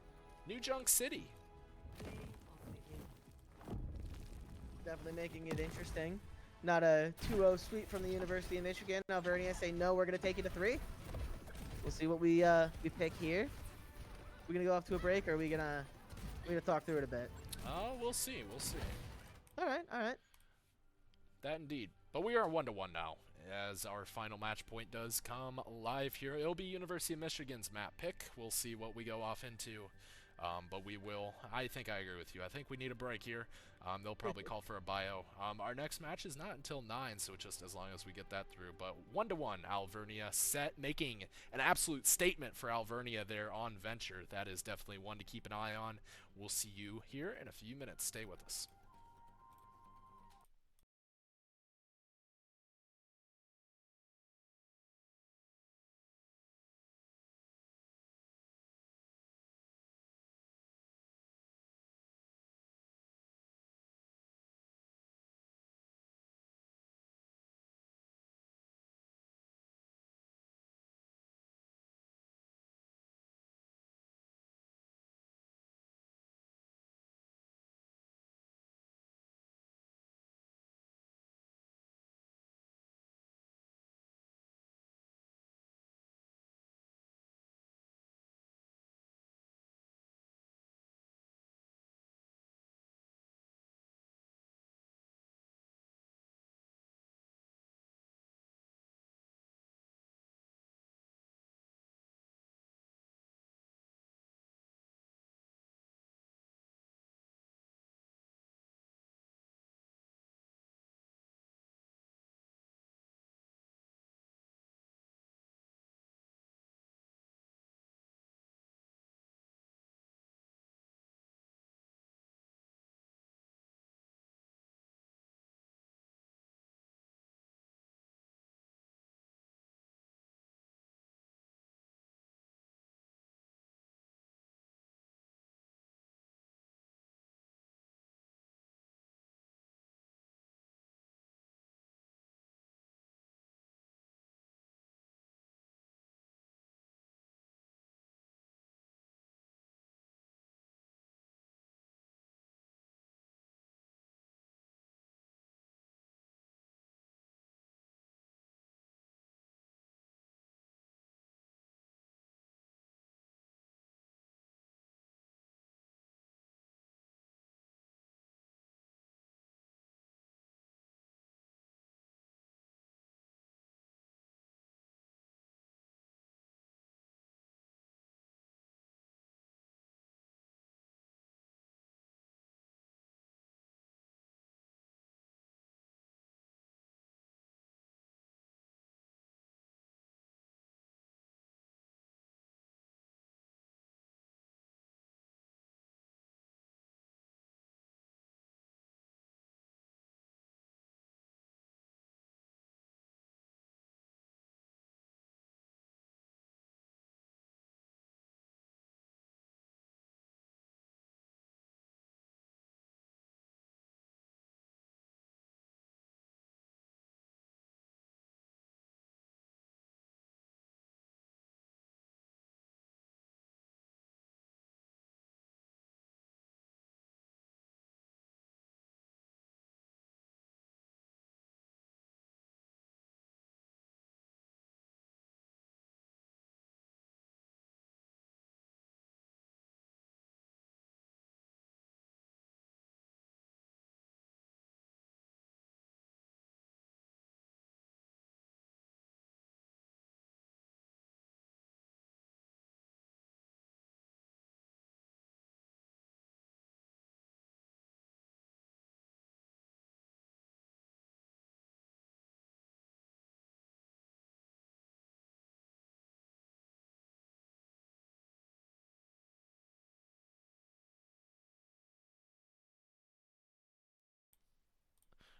Speaker 1: New Junk City.
Speaker 2: Definitely making it interesting. Not a 2-0 sweep from the University of Michigan. Alvernia say no, we're gonna take you to 3. We'll see what we pick here. We're gonna go off to a break, or are we gonna talk through it a bit?
Speaker 1: We'll see. We'll see.
Speaker 2: All right.
Speaker 1: That indeed. But we are 1-1 now, as our final match point does come live here. It'll be University of Michigan's map pick. We'll see what we go off into But we will. I think I agree with you. I think we need a break here. They'll probably call for a bio. Our next match is not until 9, so just as long as we get that through. But 1-1, Alvernia set, making an absolute statement for Alvernia there on Venture. That is definitely one to keep an eye on. We'll see you here in a few minutes. Stay with us.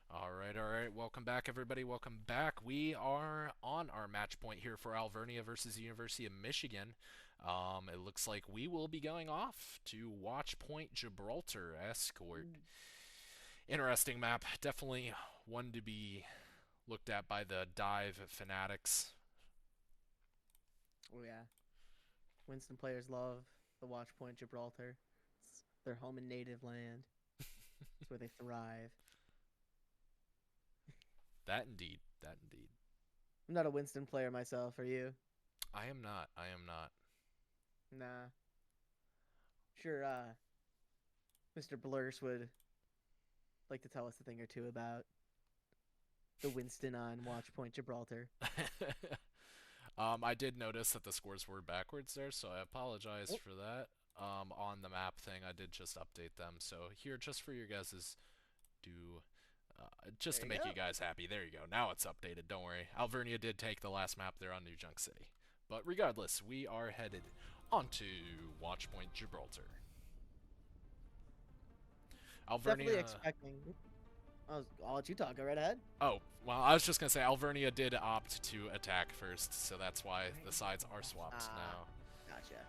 Speaker 1: All right, all right. Welcome back, everybody. Welcome back. We are on our match point here for Alvernia versus the University of Michigan. It looks like we will be going off to Watch Point Gibraltar Escort. Interesting map. Definitely one to be looked at by the dive fanatics.
Speaker 2: Oh yeah, Winston players love the Watch Point Gibraltar. It's their home and native land. It's where they thrive.
Speaker 1: That indeed. That indeed.
Speaker 2: I'm not a Winston player myself. Are you?
Speaker 1: I am not. I am not.
Speaker 2: Nah. Sure. Mr. Blurs would like to tell us a thing or two about the Winston on Watch Point Gibraltar.
Speaker 1: I did notice that the scores were backwards there, so I apologize
Speaker 2: Oh,
Speaker 1: for that. on the map thing. I did just update them. So here, just for your guys' do just
Speaker 2: There
Speaker 1: to
Speaker 2: you
Speaker 1: make
Speaker 2: go.
Speaker 1: you guys happy. There you go. Now it's updated. Don't worry. Alvernia did take the last map there on New Junk City. But regardless, we are headed onto Watchpoint Gibraltar.
Speaker 2: Definitely
Speaker 1: Alvernia.
Speaker 2: expecting. I'll let you talk. Go right ahead.
Speaker 1: Oh, well, I was just gonna say Alvernia did opt to attack first, so that's why the sides are swapped now.
Speaker 2: Gotcha. I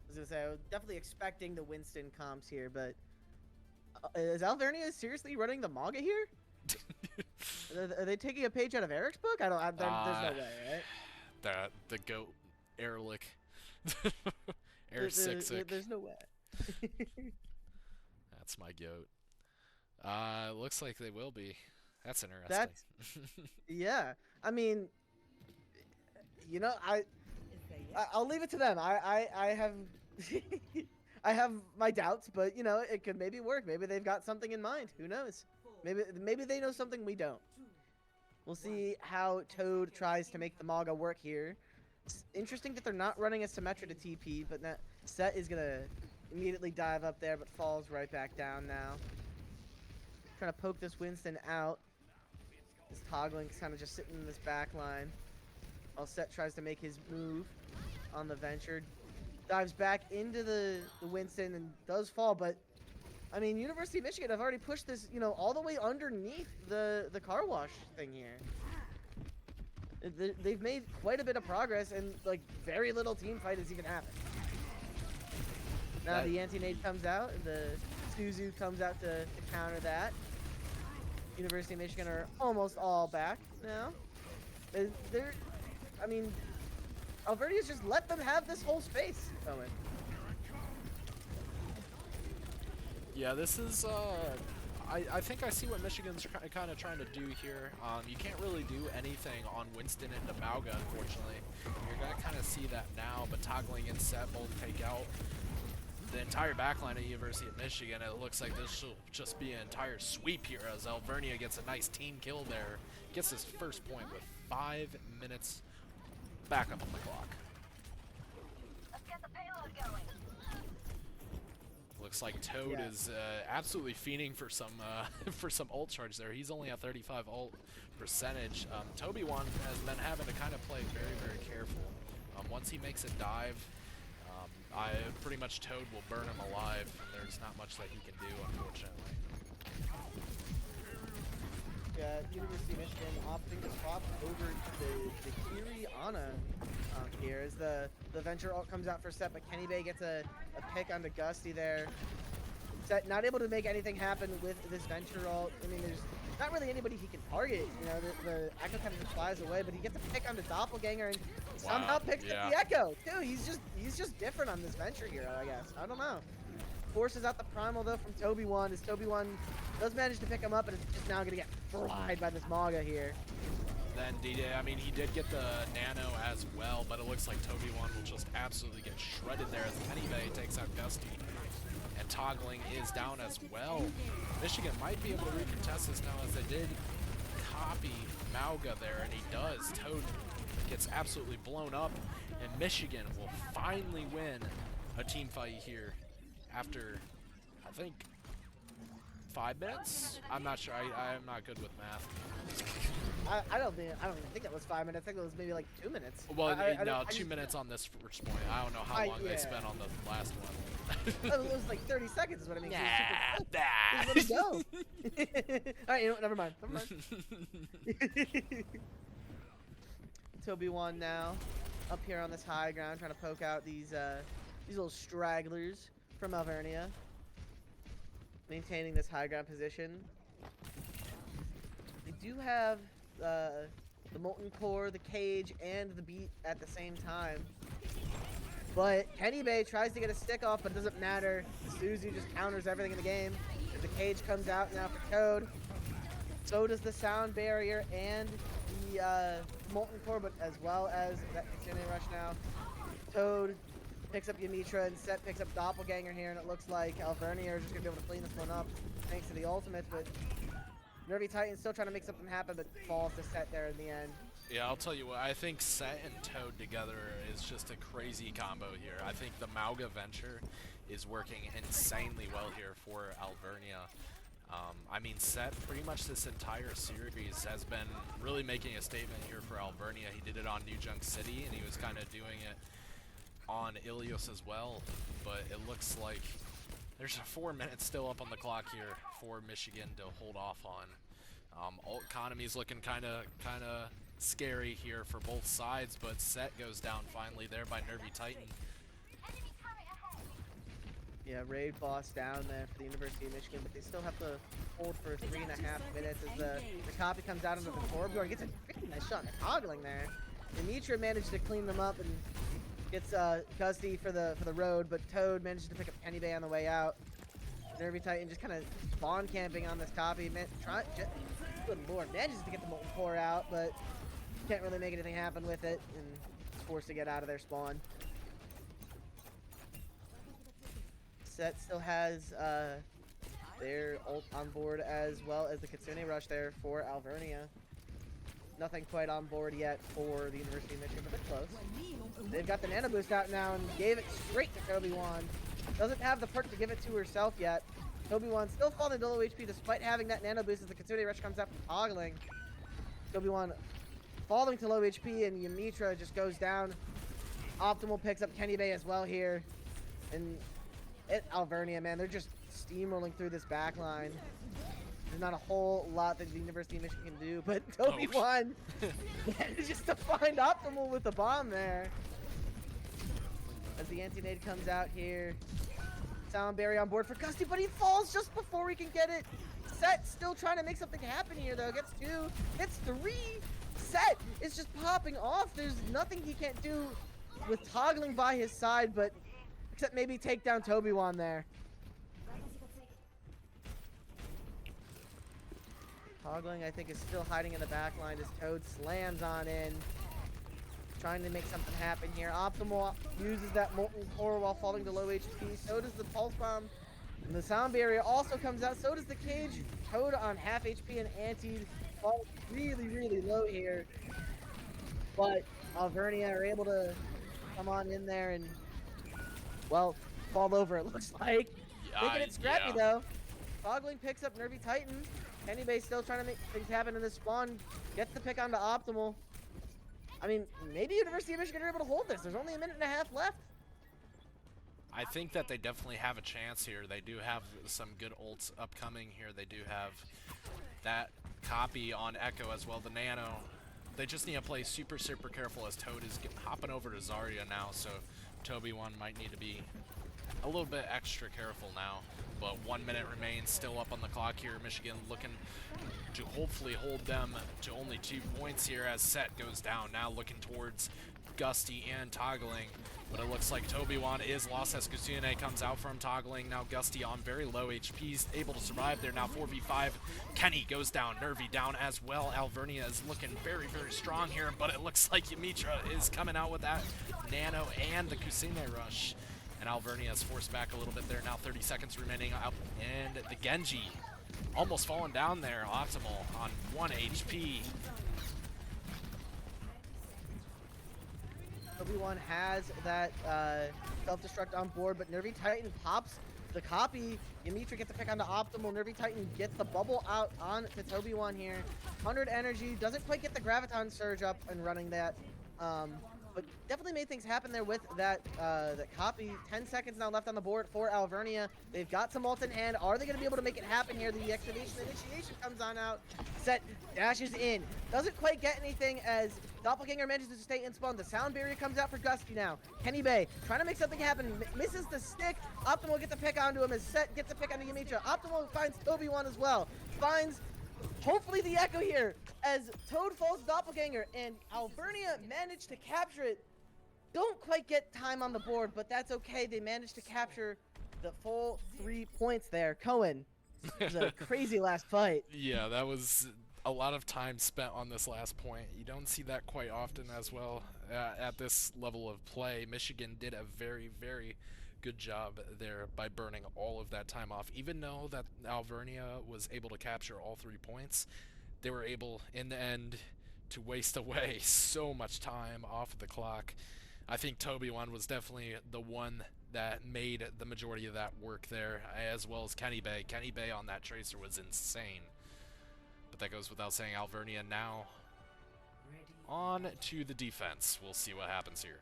Speaker 2: was gonna say I was definitely expecting the Winston comps here, but is Alvernia seriously running the manga here? Are they taking a page out of Eric's book? There's no way, right?
Speaker 1: The goat Erlich.
Speaker 2: There-
Speaker 1: Air six.
Speaker 2: There's no way.
Speaker 1: That's my goat. Looks like they will be. That's interesting.
Speaker 2: That's yeah. I mean, you know, I'll leave it to them. I have I have my doubts, but you know, it could maybe work. Maybe they've got something in mind. Who knows? Maybe they know something we don't. We'll see how Toad tries to make the Maga work here. It's interesting that they're not running a Symmetra to TP, but that Set is gonna immediately dive up there, but falls right back down now. Trying to poke this Winston out. This Togling's kind of just sitting in this back line. While Set tries to make his move on the Venture. Dives back into the Winston and does fall, but I mean, University of Michigan have already pushed this, you know, all the way underneath the car wash thing here. They've made quite a bit of progress, and like very little team fight has even happened. Now the anti-nade comes out, and the Suzu comes out to counter that. University of Michigan are almost all back now. I mean, Alvernia's just let them have this whole space, Owen.
Speaker 1: Yeah, this is, I think I see what Michigan's kind of trying to do here. You can't really do anything on Winston into Mauga, unfortunately. You're going to kind of see that now, but Toggling and Set both take out the entire backline of University of Michigan. It looks like this will just be an entire sweep here as Alvernia gets a nice team kill there. Gets his first point with 5 minutes back up on the clock.
Speaker 3: Let's get the payload going.
Speaker 1: Looks like Toad is absolutely fiending for some for some ult charge there. He's only at 35 ult percentage. Toby1 has been having to kind of play very, very careful. Once he makes a dive, pretty much Toad will burn him alive, and there's not much that he can do, unfortunately.
Speaker 2: Yeah, University of Michigan opting to swap over to the Kiri Ana here as the Venture ult comes out for Set, but Kenny Bay gets a pick onto Gusty there. Set not able to make anything happen with this Venture ult. I mean, there's not really anybody he can target. You know, the Echo kind of just flies away, but he gets a pick onto Doppelganger and somehow picks up the Echo too. He's just different on this Venture hero, I guess. I don't know. Forces out the Primal though from Toby1 as Toby1 does manage to pick him up, but it's just now gonna get fried by this Maga here.
Speaker 1: Then he did get the Nano as well, but it looks like Toby1 will just absolutely get shredded there as Penny Bay takes out Gusty. And Toggling is down as well. Michigan might be able to recontest this now as they did copy Mauga there, and he does. Toad gets absolutely blown up, and Michigan will finally win a team fight here after, I think, 5 minutes? I'm not sure. I'm not good with math.
Speaker 2: I don't even think that was 5 minutes. I think it was maybe like 2 minutes.
Speaker 1: Well, no, 2 minutes on this first point. I don't know how long they spent on the last one.
Speaker 2: It was like 30 seconds is what I mean.
Speaker 1: Nah.
Speaker 2: Just let it go. Alright, you know what? Never mind. Toby1 now up here on this high ground trying to poke out these little stragglers from Alvernia. Maintaining this high ground position. They do have the Molten Core, the Cage, and the Beat at the same time. But Kenny Bay tries to get a stick off, but it doesn't matter. Suzu just counters everything in the game. The Cage comes out now for Toad. So does the Sound Barrier and the Molten Core, but as well as that Continuing Rush now. Toad picks up Yamitra and Set picks up Doppelganger here, and it looks like Alvernia are just going to be able to clean this one up thanks to the ultimate, but Nervy Titan still trying to make something happen, but falls to Set there in the end.
Speaker 1: Yeah, I'll tell you what, I think Set and Toad together is just a crazy combo here. I think the Mauga Venture is working insanely well here for Alvernia. I mean, Set pretty much this entire series has been really making a statement here for Alvernia. He did it on New Junk City, and he was kind of doing it on Ilios as well. But it looks like there's 4 minutes still up on the clock here for Michigan to hold off on. Alt economy's looking kind of scary here for both sides, but Set goes down finally there by Nervy Titan.
Speaker 3: Enemy turret ahead.
Speaker 2: Yeah, raid boss down there for the University of Michigan, but they still have to hold for 3.5 minutes as the copy comes out into the corridor. Gets a freaking nice shot, toggling there. Dimitra managed to clean them up and gets Gusty for the road, but Toad managed to pick up Penny Bay on the way out. Nervy Titan just kind of spawn camping on this copy. Good lord, manages to get the Molten Core out, but can't really make anything happen with it, and is forced to get out of their spawn. Set still has their ult on board as well as the Kitsune Rush there for Alvernia. Nothing quite on board yet for the University of Michigan, but they're close. They've got the Nano Boost out now and gave it straight to Toby-Wan. Doesn't have the perk to give it to herself yet. Toby-Wan still falling to low HP despite having that Nano Boost as the Kitsune Rush comes out from toggling. Toby-Wan falling to low HP and Yamitra just goes down. Optimal picks up Kenny Bay as well here. And Alvernia, man, they're just steamrolling through this back line. There's not a whole lot that the University of Michigan can do, but Toby-Wan manages to find Optimal with the bomb there. As the anti-nade comes out here. Sound Barrier on board for Gusty, but he falls just before he can get it. Set still trying to make something happen here, though. Gets 2, gets 3. Set is just popping off. There's nothing he can't do with toggling by his side, but except maybe take down Toby-Wan there. Toggling, I think, is still hiding in the back line as Toad slams on in. Trying to make something happen here. Optimal uses that Molten Core while falling to low HP. So does the Pulse Bomb. And the Sound Barrier also comes out. So does the Cage. Toad on half HP and Anti falls really, really low here. But Alvernia are able to come on in there and, well, fall over, it looks like. Making it scrappy, though. Toggling picks up Nervy Titan. Kenny Bay still trying to make things happen in this spawn. Gets the pick onto Optimal. I mean, maybe University of Michigan are able to hold this. There's only a minute and a half left.
Speaker 1: I think that they definitely have a chance here. They do have some good ults upcoming here. They do have that copy on Echo as well, the Nano. They just need to play super, super careful as Toad is hopping over to Zarya now, so Toby-Wan might need to be a little bit extra careful now. But 1 minute remains, still up on the clock here. Michigan looking to hopefully hold them to only 2 points here as Set goes down. Now looking towards Gusty and toggling, but it looks like Toby-Wan is lost as Kusune comes out from toggling. Now Gusty on very low HPs, able to survive there. Now 4v5. Kenny goes down, Nervy down as well. Alvernia is looking very, very strong here, but it looks like Yamitra is coming out with that Nano and the Kusune Rush. And Alvernia is forced back a little bit there. Now 30 seconds remaining out, and the Genji almost falling down there. Optimal on 1 HP.
Speaker 2: Obi-Wan has that self-destruct on board, but Nervy Titan pops the copy. Yamitra gets a pick onto Optimal. Nervy Titan gets the bubble out on to Toby-Wan here. 100 energy, doesn't quite get the Graviton Surge up and running that. But definitely made things happen there with that copy. 10 seconds now left on the board for Alvernia. They've got some ult in hand. Are they going to be able to make it happen here? The excavation initiation comes on out. Set dashes in. Doesn't quite get anything as Doppelganger manages to stay in spawn. The Sound Barrier comes out for Gusty now. Kenny Bay trying to make something happen. Misses the stick. Optimal gets a pick onto him as Set gets a pick onto Yamitra. Optimal finds Toby-Wan as well. Finds hopefully the Echo here as Toad falls Doppelganger and Alvernia managed to capture it. Don't quite get time on the board, but that's okay. They managed to capture the full 3 points there. Cohen, it was a crazy last fight.
Speaker 1: Yeah, that was a lot of time spent on this last point. You don't see that quite often as well at this level of play. Michigan did a very, very good job there by burning all of that time off. Even though that Alvernia was able to capture all 3 points, they were able in the end to waste away so much time off of the clock. I think Toby1 was definitely the one that made the majority of that work there, as well as Kenny Bay. Kenny Bay on that tracer was insane. But that goes without saying. Alvernia now on to the defense. We'll see what happens here.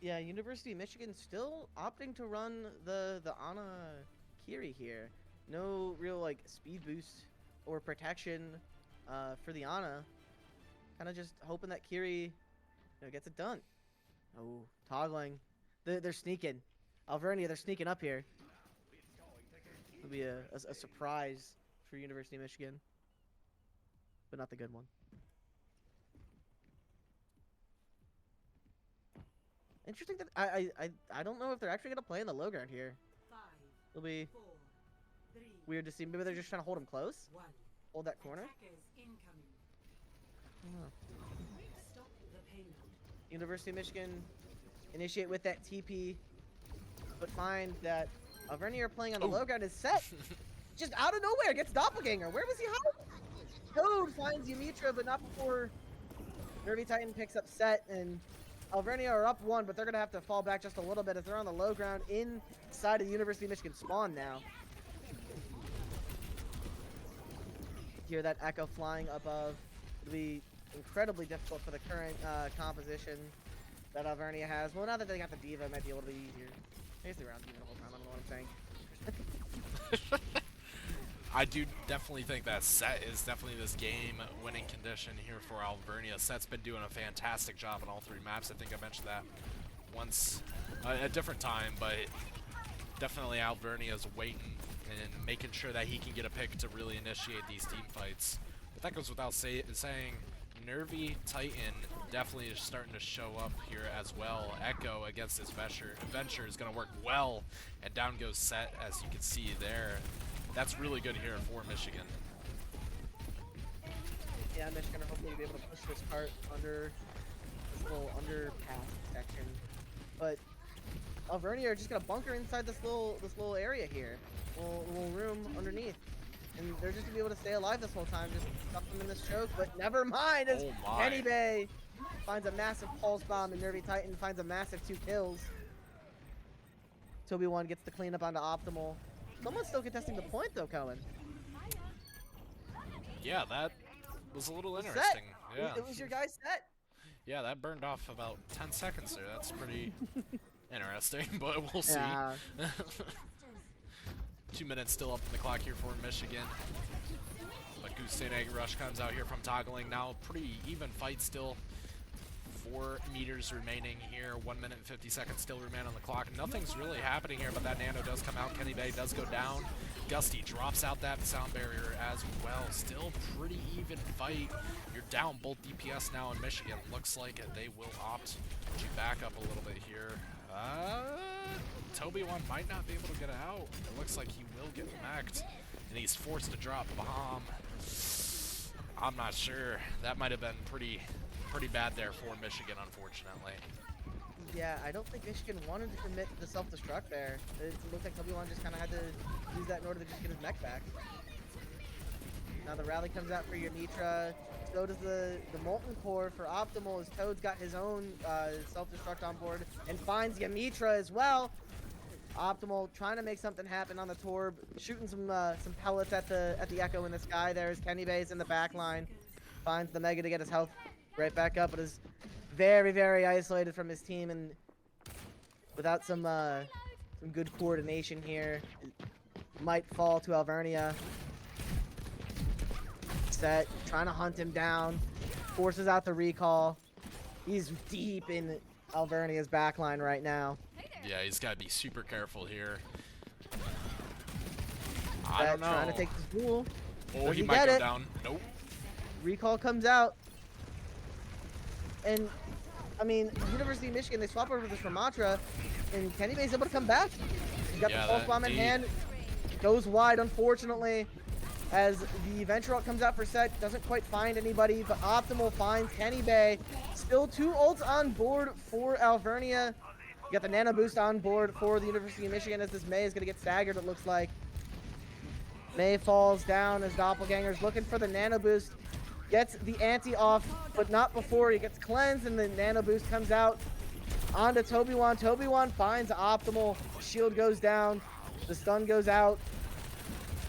Speaker 2: Yeah, University of Michigan still opting to run the Ana Kiri here. No real like speed boost or protection for the Ana. Kind of just hoping that Kiri gets it done. Oh, toggling. They're sneaking. Alvernia, they're sneaking up here. It'll be a surprise for University of Michigan, but not the good one. Interesting that I don't know if they're actually gonna play in the low ground here. It'll be weird to see. Maybe they're just trying to hold him close. Hold that corner. I don't know. University of Michigan initiate with that TP, but find that Alvernia are playing on the low ground is set. Just out of nowhere gets Doppelganger. Where was he hiding? Toad finds Yamitra, but not before Nervy Titan picks up set, and Alvernia are up 1, but they're going to have to fall back just a little bit as they're on the low ground inside of the University of Michigan spawn now. Hear that echo flying above. It'll be incredibly difficult for the current composition that Alvernia has. Well, now that they got the Diva, it might be a little bit easier. I guess they were on Diva the whole time. I don't know what I'm saying.
Speaker 1: I do definitely think that set is definitely this game-winning condition here for Alvernia. Set's been doing a fantastic job on all 3 maps. I think I mentioned that once at a different time, but definitely Alvernia's waiting and making sure that he can get a pick to really initiate these team fights. But that goes without saying. Nervy Titan definitely is starting to show up here as well. Echo against this Venture is going to work well, and down goes Set, as you can see there. That's really good here for Michigan.
Speaker 2: Yeah, Michigan are hopefully be able to push this cart under this little underpass section. But Alvernia are just gonna bunker inside this little area here, little room underneath, and they're just gonna be able to stay alive this whole time. Just stuff them in this choke, but never mind. As Kenny Bay finds a massive pulse bomb, and Nervy Titan finds a massive 2 kills. Toby1 gets the cleanup onto Optimal. Someone's still contesting the point though, Cohen.
Speaker 1: Yeah, that was a little interesting. Yeah.
Speaker 2: It was your guy's set.
Speaker 1: Yeah, that burned off about 10 seconds there. That's pretty interesting, but we'll see.
Speaker 2: Yeah.
Speaker 1: 2 minutes still up in the clock here for Michigan. But Goose Egg Rush comes out here from toggling. Now pretty even fight still. 4 meters remaining here. 1 minute and 50 seconds still remain on the clock. Nothing's really happening here, but that nano does come out. Kenny Bay does go down. Gusty drops out that sound barrier as well. Still pretty even fight. You're down both DPS now in Michigan. Looks like they will opt to back up a little bit here. Toby1 might not be able to get out. It looks like he will get mech'd, and he's forced to drop bomb. I'm not sure. That might have been pretty bad there for Michigan, unfortunately.
Speaker 2: Yeah, I don't think Michigan wanted to commit the self-destruct there. It looked like Toby1 just kind of had to use that in order to just get his mech back. Now the rally comes out for your Nitra. So does the Molten Core for Optimal, as Toad's got his own self-destruct on board and finds Yamitra as well. Optimal trying to make something happen on the Torb, shooting some pellets at the Echo in the sky. There's Kenny Bays in the back line. Finds the Mega to get his health right back up, but is very, very isolated from his team, and without some good coordination here, it might fall to Alvernia. Set trying to hunt him down, forces out the recall. He's deep in Alvernia's backline right now.
Speaker 1: Yeah, he's got to be super careful here.
Speaker 2: I don't know. Trying to take this duel.
Speaker 1: Oh, he might go down. Nope.
Speaker 2: Recall comes out. And, I mean, University of Michigan, they swap over this Ramatra, and Kenny Bay's able to come back. He's got the pulse bomb in hand. Goes wide, unfortunately, as the Venture ult comes out for Set. Doesn't quite find anybody, but Optimal finds Kenny Bay. Still 2 ults on board for Alvernia. You got the Nano Boost on board for the University of Michigan, as this May is going to get staggered, it looks like. May falls down as Doppelganger's looking for the nano boost. Gets the anti off, but not before he gets cleansed, and the nano boost comes out onto Toby-Wan. Toby-Wan finds optimal. Shield goes down. The stun goes out.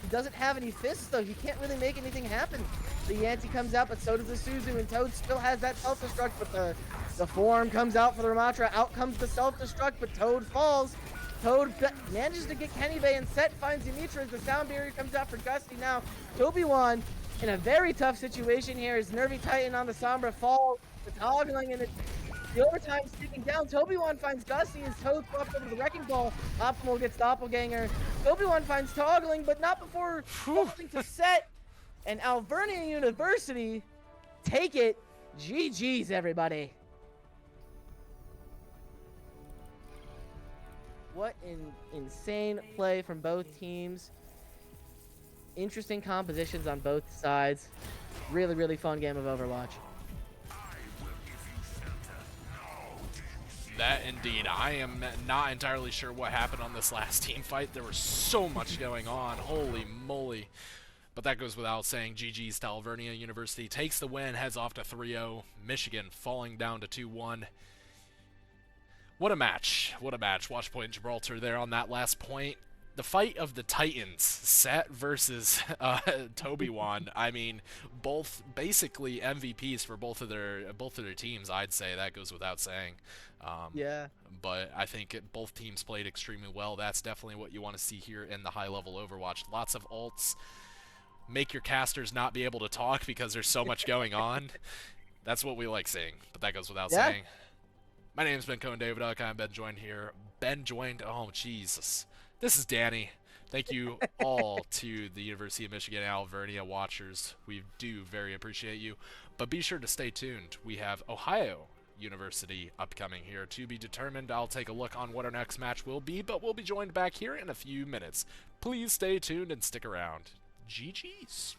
Speaker 2: He doesn't have any fists, though. He can't really make anything happen. The Yanti comes out, but so does the Suzu, and Toad still has that self-destruct, but the form comes out for the Ramatra. Out comes the self-destruct, but Toad falls. Toad manages to get Kenny Bay, and Set finds Dimitra as the sound barrier comes out for Gusty. Now, Toby-Wan in a very tough situation here. His Nervy Titan on the Sombra falls. The toggling, and the overtime's ticking down. Toby-Wan finds Gusty as Toad swaps over to the Wrecking Ball. Optimal gets Doppelganger. Toby-Wan finds toggling, but not before falling to Set. And Alvernia University take it. GG's, everybody. What an insane play from both teams. Interesting compositions on both sides. Really, really fun game of Overwatch.
Speaker 1: That indeed. I am not entirely sure what happened on this last team fight. There was so much going on. Holy moly. But that goes without saying. GG's to Alvernia University. Takes the win, heads off to 3-0. Michigan falling down to 2-1. What a match. What a match. Watch point Gibraltar there on that last point. The fight of the Titans, Set versus Toby-Wan. I mean, both basically MVPs for both of their teams. I'd say that goes without saying.
Speaker 2: Yeah.
Speaker 1: But I think both teams played extremely well. That's definitely what you want to see here in the high-level Overwatch. Lots of ults. Make your casters not be able to talk because there's so much going on. That's what we like seeing. But that goes without saying. My name's Ben Cohen Daviduck. I'm Ben joined here. Oh, Jesus. This is Danny. Thank you all to the University of Michigan and Alvernia watchers. We do very appreciate you. But be sure to stay tuned. We have Ohio University upcoming here to be determined. I'll take a look on what our next match will be, but we'll be joined back here in a few minutes. Please stay tuned and stick around. GG's.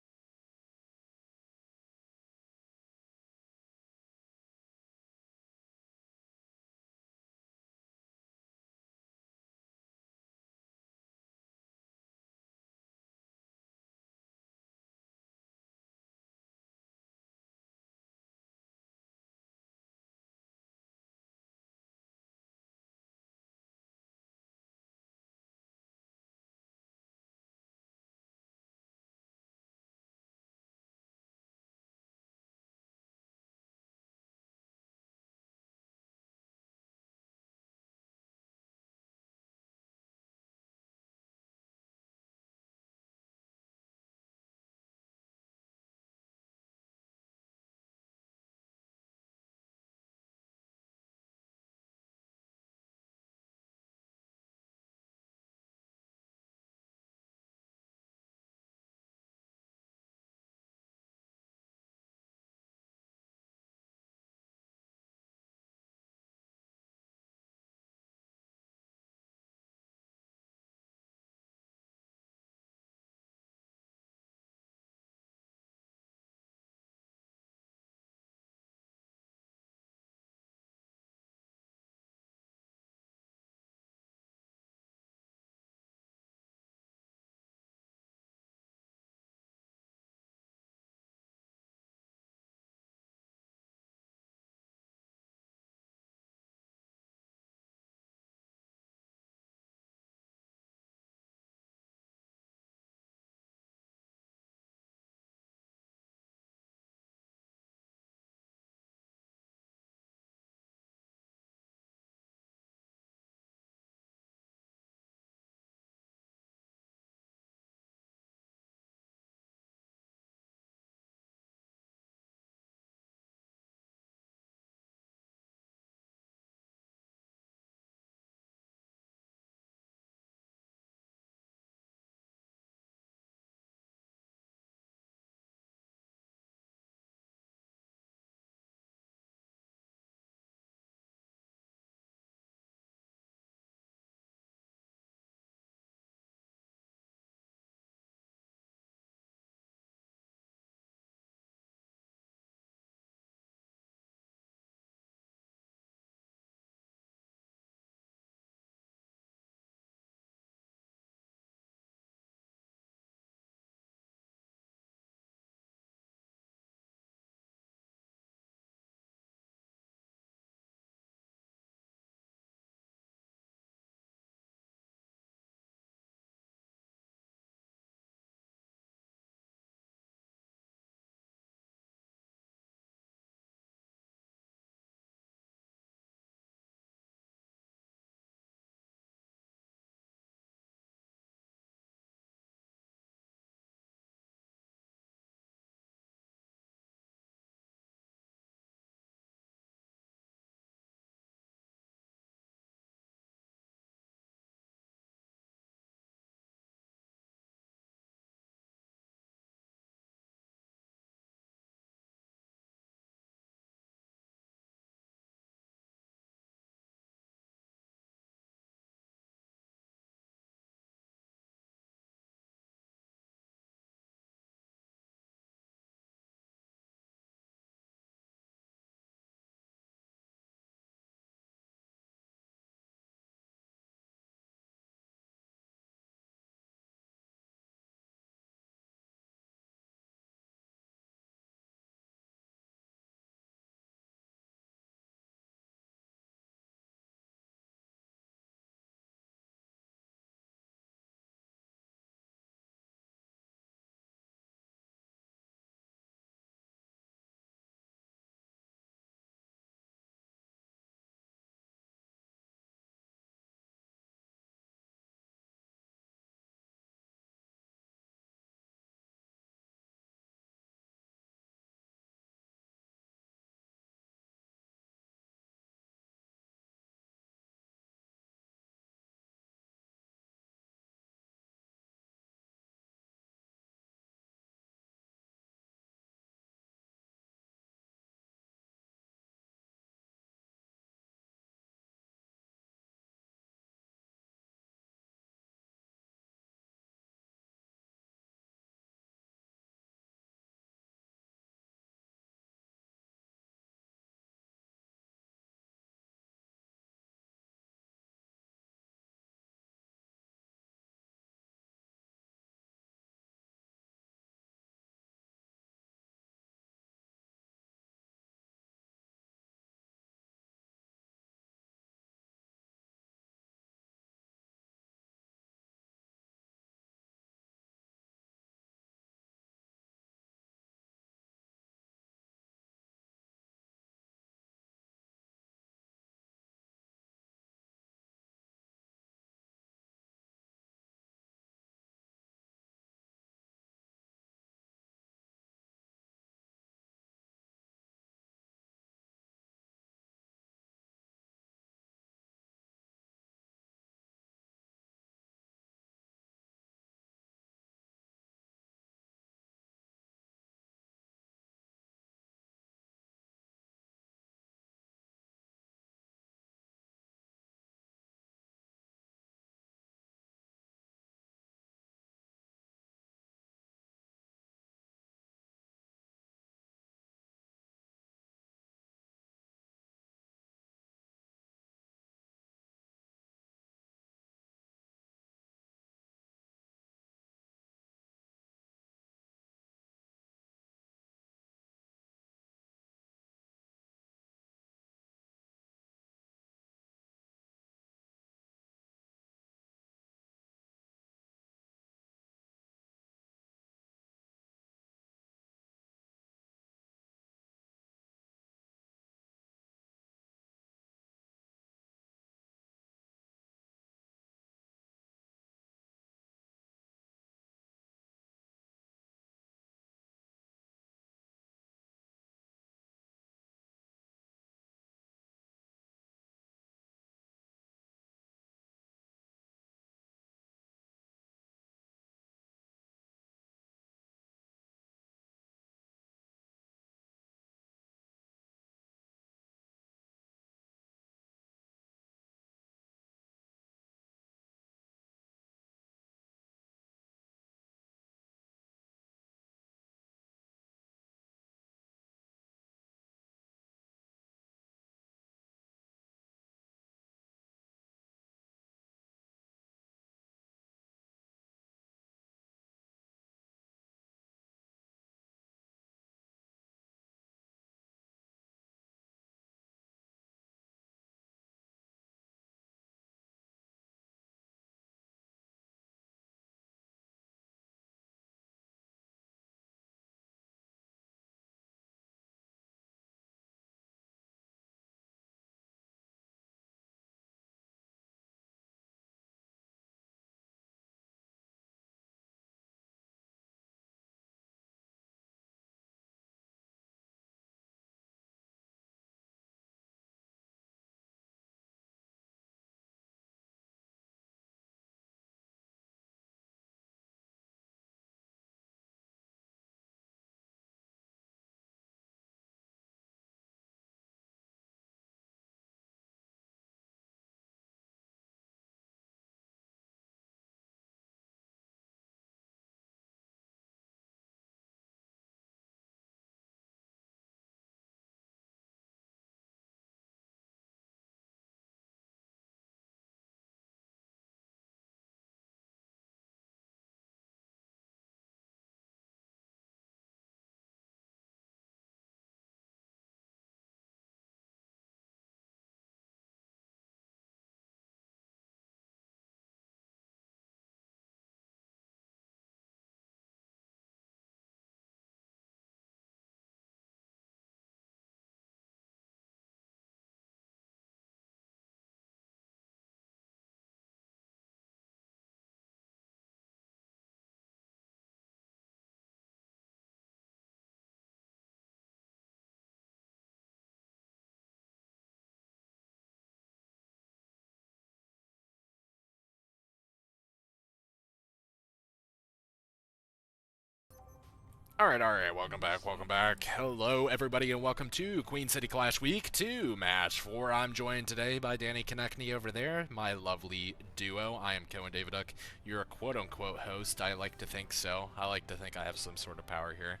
Speaker 1: Alright, welcome back. Hello, everybody, and welcome to Queen City Clash Week 2, Match 4. I'm joined today by Danny Konechny over there, my lovely duo. I am Cohen Daviduck, your quote-unquote host. I like to think so. I like to think I have some sort of power here.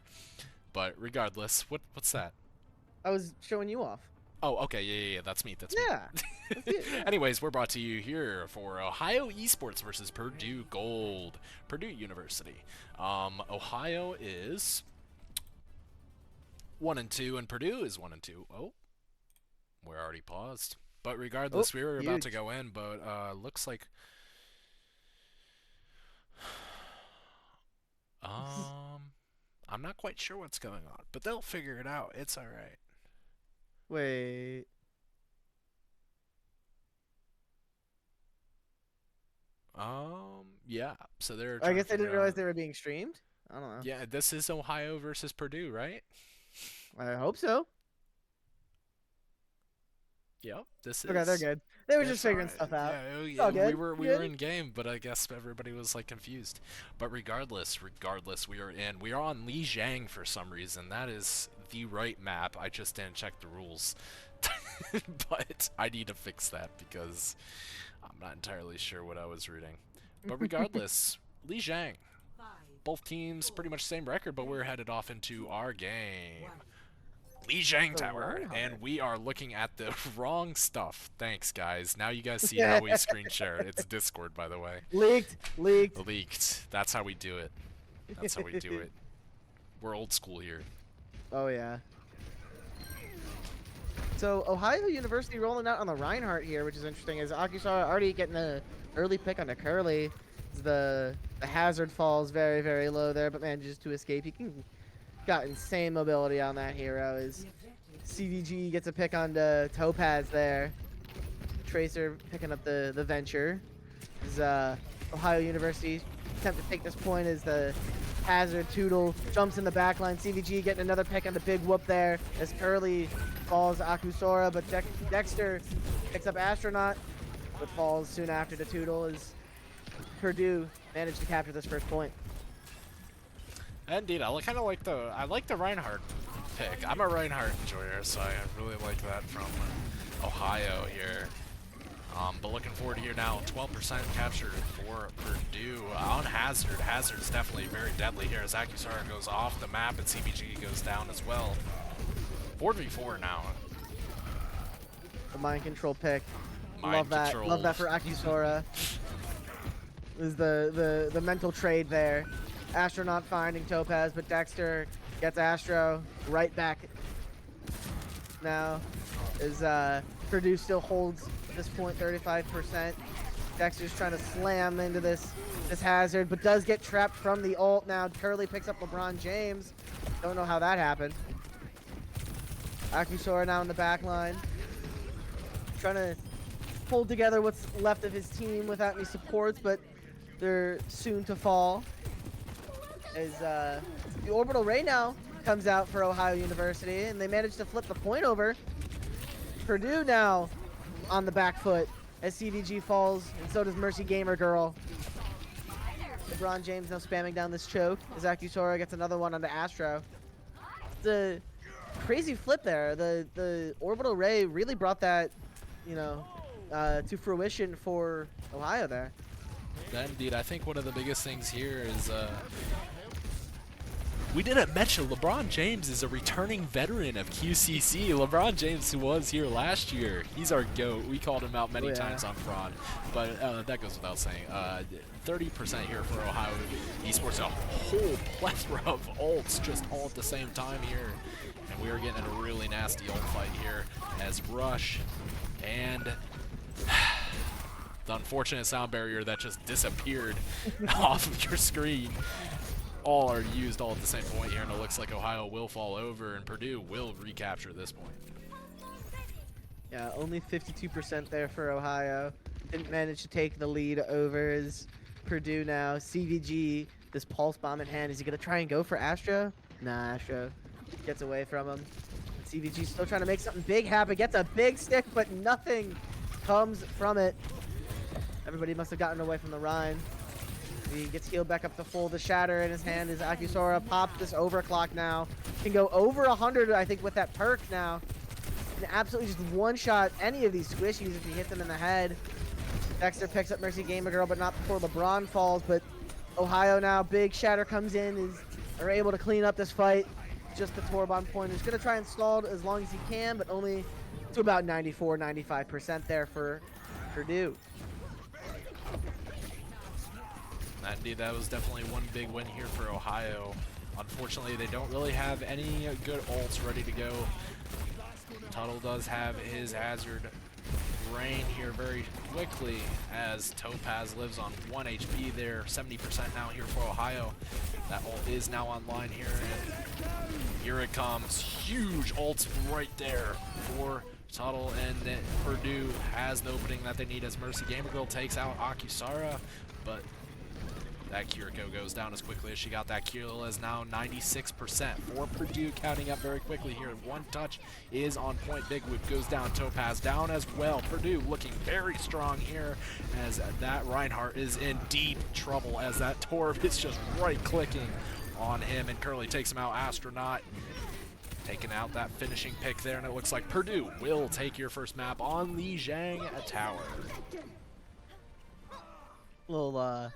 Speaker 1: But regardless, what's that?
Speaker 2: I was showing you off.
Speaker 1: Oh, okay, yeah, that's me,
Speaker 2: Yeah. That's it, yeah.
Speaker 1: Anyways, we're brought to you here for Ohio Esports versus Purdue Gold. Purdue University. Ohio is 1-2, and Purdue is 1-2. Oh, we're already paused. But regardless, we were about to
Speaker 2: huge.
Speaker 1: go in, but looks like I'm not quite sure what's going on, but they'll figure it out. It's all right.
Speaker 2: Wait.
Speaker 1: Yeah. So they're
Speaker 2: I
Speaker 1: trying to
Speaker 2: guess I
Speaker 1: figure
Speaker 2: didn't realize
Speaker 1: out.
Speaker 2: they were being streamed. I don't know.
Speaker 1: Yeah, this is Ohio versus Purdue, right?
Speaker 2: I hope so.
Speaker 1: Yep, this is.
Speaker 2: Okay, they're good. They were
Speaker 1: That's
Speaker 2: just figuring
Speaker 1: alright.
Speaker 2: stuff out.
Speaker 1: Yeah,
Speaker 2: It's all
Speaker 1: we
Speaker 2: good.
Speaker 1: were
Speaker 2: Good.
Speaker 1: in game, but I guess everybody was like confused. But regardless, we are in. We are on Lijiang for some reason. That is the right map. I just didn't check the rules, but I need to fix that because I'm not entirely sure what I was reading. But regardless, Lijiang. Both teams pretty much same record, but we're headed off into our game. Lijiang
Speaker 2: The
Speaker 1: Tower,
Speaker 2: Reinhardt.
Speaker 1: and we are looking at the wrong stuff. Thanks, guys. Now you guys see how we screen share. It's Discord, by the way.
Speaker 2: Leaked.
Speaker 1: Leaked. That's how we do it. That's how we do it. We're old school here.
Speaker 2: Oh yeah. So Ohio University rolling out on the Reinhardt here, which is interesting. Is Akisara already getting an early pick on the Curly? The hazard falls very, very low there, but manages to escape. Got insane mobility on that hero. As CVG gets a pick on the Topaz there. Tracer picking up the venture. As Ohio University attempt to take this point as the hazard Tootle jumps in the backline. CVG getting another pick on the big whoop there as Curly falls Akusora, but Dexter picks up Astronaut, but falls soon after to Tootle as Purdue managed to capture this first point.
Speaker 1: Indeed, I like the Reinhardt pick. I'm a Reinhardt enjoyer, so I really like that from Ohio here. But looking forward here now, 12% captured for Purdue on Hazard. Hazard's definitely very deadly here as Akusara goes off the map and CBG goes down as well. 4v4 now.
Speaker 2: The mind control pick.
Speaker 1: Mind control.
Speaker 2: Love that for Akusora. Is the mental trade there. Astronaut finding Topaz, but Dexter gets Astro right back. Now, as Purdue still holds at this point 35%. Dexter's trying to slam into this hazard, but does get trapped from the ult. Now Curly picks up LeBron James. Don't know how that happened. Akusora now in the back line, trying to hold together what's left of his team without any supports, but they're soon to fall. As the Orbital Ray now comes out for Ohio University, and they manage to flip the point over. Purdue now on the back foot as CVG falls, and so does Mercy Gamer Girl. LeBron James now spamming down this choke as Akusora gets another one on the Astro. The crazy flip there. The Orbital Ray really brought that, to fruition for Ohio there.
Speaker 1: Indeed, I think one of the biggest things here is we didn't mention LeBron James is a returning veteran of QCC. LeBron James, who was here last year, he's our GOAT. We called him out many times on Fraud, but that goes without saying. 30% here for Ohio Esports. A whole plethora of ults just all at the same time here. And we are getting a really nasty ult fight here as Rush and the unfortunate sound barrier that just disappeared off of your screen. All are used all at the same point here, and it looks like Ohio will fall over, and Purdue will recapture this point.
Speaker 2: Yeah, only 52% there for Ohio. Didn't manage to take the lead over as Purdue now. CVG, this pulse bomb in hand. Is he going to try and go for Astro? Nah, Astro gets away from him. CVG still trying to make something big happen. Gets a big stick, but nothing comes from it. Everybody must have gotten away from the Rhine. He gets healed back up to full. The shatter in his hand is Akusora. Pops this overclock now. Can go over 100, I think, with that perk now. And absolutely just one-shot any of these squishies if he hits them in the head. Dexter picks up Mercy Gamer Girl, but not before LeBron falls. But Ohio now, big shatter comes in, are able to clean up this fight. Just the Torbon point. He's going to try and stall it as long as he can, but only to about 94, 95% there for Purdue.
Speaker 1: Indeed, that was definitely one big win here for Ohio. Unfortunately, they don't really have any good ults ready to go. Tuttle does have his Hazard Rain here very quickly as Topaz lives on 1 HP there. 70% now here for Ohio. That ult is now online here, and here it comes. Huge ults right there for Tuttle, and then Purdue has the opening that they need as Mercy Gamer Girl takes out Akusara, but that Kiriko goes down as quickly as she got that kill, as now 96% for Purdue, counting up very quickly here. One touch is on point. Big Whoop goes down. Topaz down as well. Purdue looking very strong here as that Reinhardt is in deep trouble as that Torb is just right-clicking on him, and Curly takes him out. Astronaut taking out that finishing pick there, and it looks like Purdue will take your first map on the Zhang Tower.
Speaker 2: Little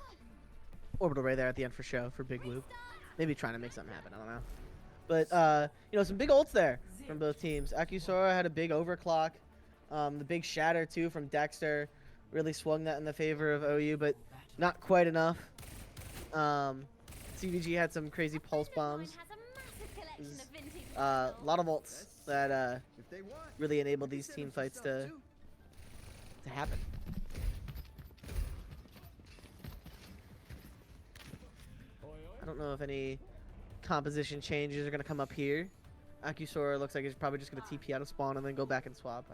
Speaker 2: orbital ray there at the end for show for Big Whoop. Maybe trying to make something happen, I don't know. But, you know, some big ults there from both teams. Akusora had a big overclock. The big shatter, too, from Dexter. Really swung that in the favor of OU, but not quite enough. CVG had some crazy pulse bombs. A lot of ults that really enabled these team fights to happen. I don't know if any composition changes are going to come up here. Akusora looks like he's probably just going to TP out of spawn and then go back and swap,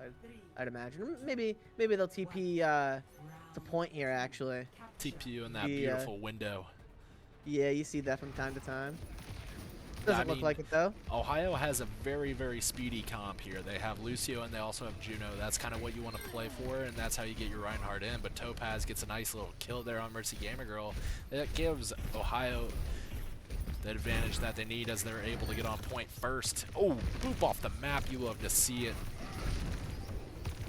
Speaker 2: I'd imagine. Maybe they'll TP to point here, actually.
Speaker 1: TP you in that beautiful window.
Speaker 2: Yeah, you see that from time to time. Doesn't look like it, though.
Speaker 1: Ohio has a very, very speedy comp here. They have Lucio and they also have Juno. That's kind of what you want to play for, and that's how you get your Reinhardt in. But Topaz gets a nice little kill there on Mercy Gamer Girl. That gives Ohio the advantage that they need as they're able to get on point first. Oh, boop off the map. You love to see it.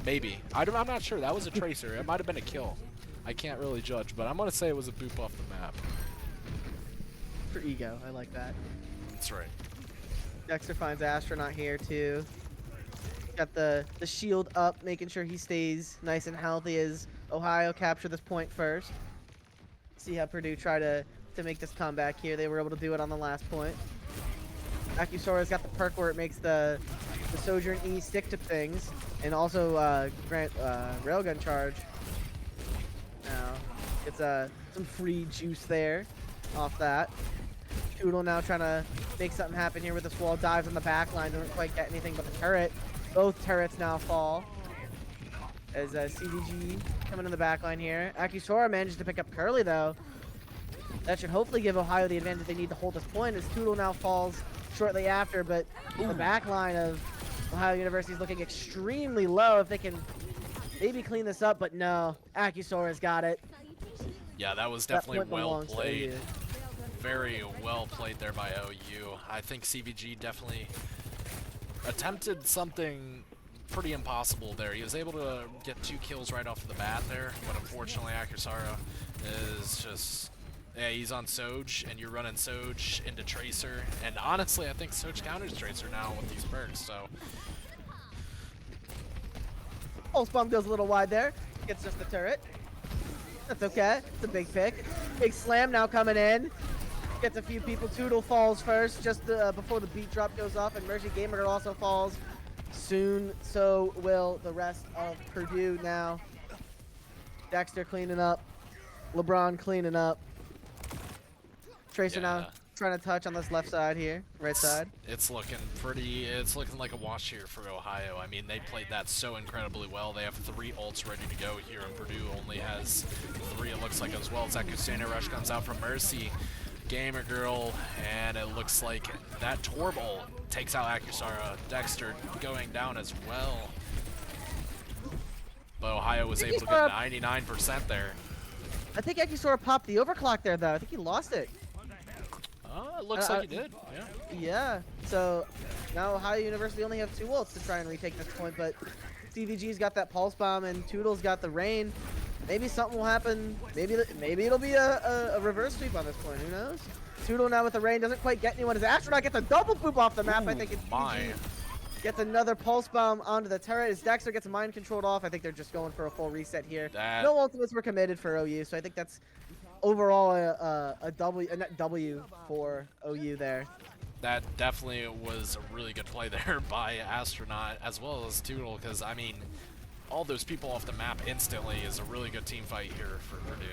Speaker 1: Maybe. I'm not sure. That was a tracer. It might have been a kill. I can't really judge, but I'm going to say it was a boop off the map.
Speaker 2: For ego. I like that.
Speaker 1: That's right.
Speaker 2: Dexter finds Astronaut here, too. Got the shield up, making sure he stays nice and healthy as Ohio capture this point first. See how Purdue try to make this comeback here. They were able to do it on the last point. Akusora's got the perk where it makes the Sojourn E stick to things, and also grant railgun charge. Now it's some free juice there off that. Toodle now trying to make something happen here with this wall. Dives on the back line, doesn't quite get anything but the turret. Both turrets now fall as CDG coming in the back line here. Akusora manages to pick up Curly, though. That should hopefully give Ohio the advantage they need to hold this point, as Toodle now falls shortly after. But the back line of Ohio University is looking extremely low. If they can maybe clean this up, but no, Akusora's got it.
Speaker 1: Yeah, that was definitely well played. Very well played there by OU. I think CVG definitely attempted something pretty impossible there. He was able to get 2 kills right off the bat there, but unfortunately Akusara is just... Yeah, he's on Soj, and you're running Soj into Tracer, and honestly, I think Soj counters Tracer now with these perks, so...
Speaker 2: Pulse Bomb goes a little wide there. Gets just the turret. That's okay. It's a big pick. Big slam now coming in. Gets a few people. Toodle falls first, just before the beat drop goes off, and Mercy Gamer also falls soon. So will the rest of Purdue now. Dexter cleaning up. LeBron cleaning up. Tracer now trying to touch on this left side here, right side.
Speaker 1: It's looking pretty, it's looking like a wash here for Ohio. I mean, they played that so incredibly well. They have 3 ults ready to go here, and Purdue only has 3, it looks like, as well as that Kusana Rush comes out from Mercy Gamer Girl, and it looks like that Torb ult takes out Akusara. Dexter going down as well. But Ohio was able to get 99% there.
Speaker 2: I think Akisora popped the overclock there, though. I think he lost it.
Speaker 1: It looks like he did. Yeah.
Speaker 2: Yeah. So now Ohio University only have 2 ults to try and retake this point, but CVG's got that pulse bomb and Toodle's got the rain. Maybe something will happen. Maybe it'll be a reverse sweep on this point. Who knows? Toodle now with the rain doesn't quite get anyone. As Astronaut gets a double poop off the map, I think it's CVG. Gets another pulse bomb onto the turret. As Dexter gets mind controlled off, I think they're just going for a full reset here. No ultimates were committed for OU, so I think that's overall a net W for OU there.
Speaker 1: That definitely was a really good play there by Astronaut as well as Toodle, because I mean, all those people off the map instantly is a really good team fight here for Purdue.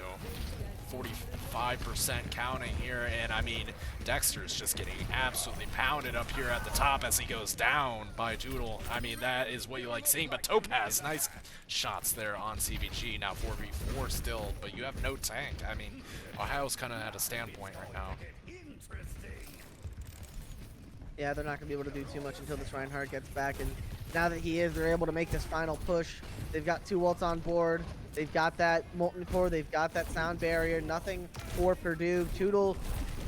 Speaker 1: 45% counting here, and I mean, Dexter's just getting absolutely pounded up here at the top as he goes down by Toodle. I mean, that is what you like seeing, but Topaz, nice shots there on CVG. Now 4v4 still, but you have no tank. I mean, Ohio's kind of at a standpoint right now.
Speaker 2: Yeah, they're not going to be able to do too much until this Reinhardt gets back, and now that he is, they're able to make this final push. They've got 2 ults on board. They've got that Molten Core. They've got that sound barrier. Nothing for Purdue. Toodle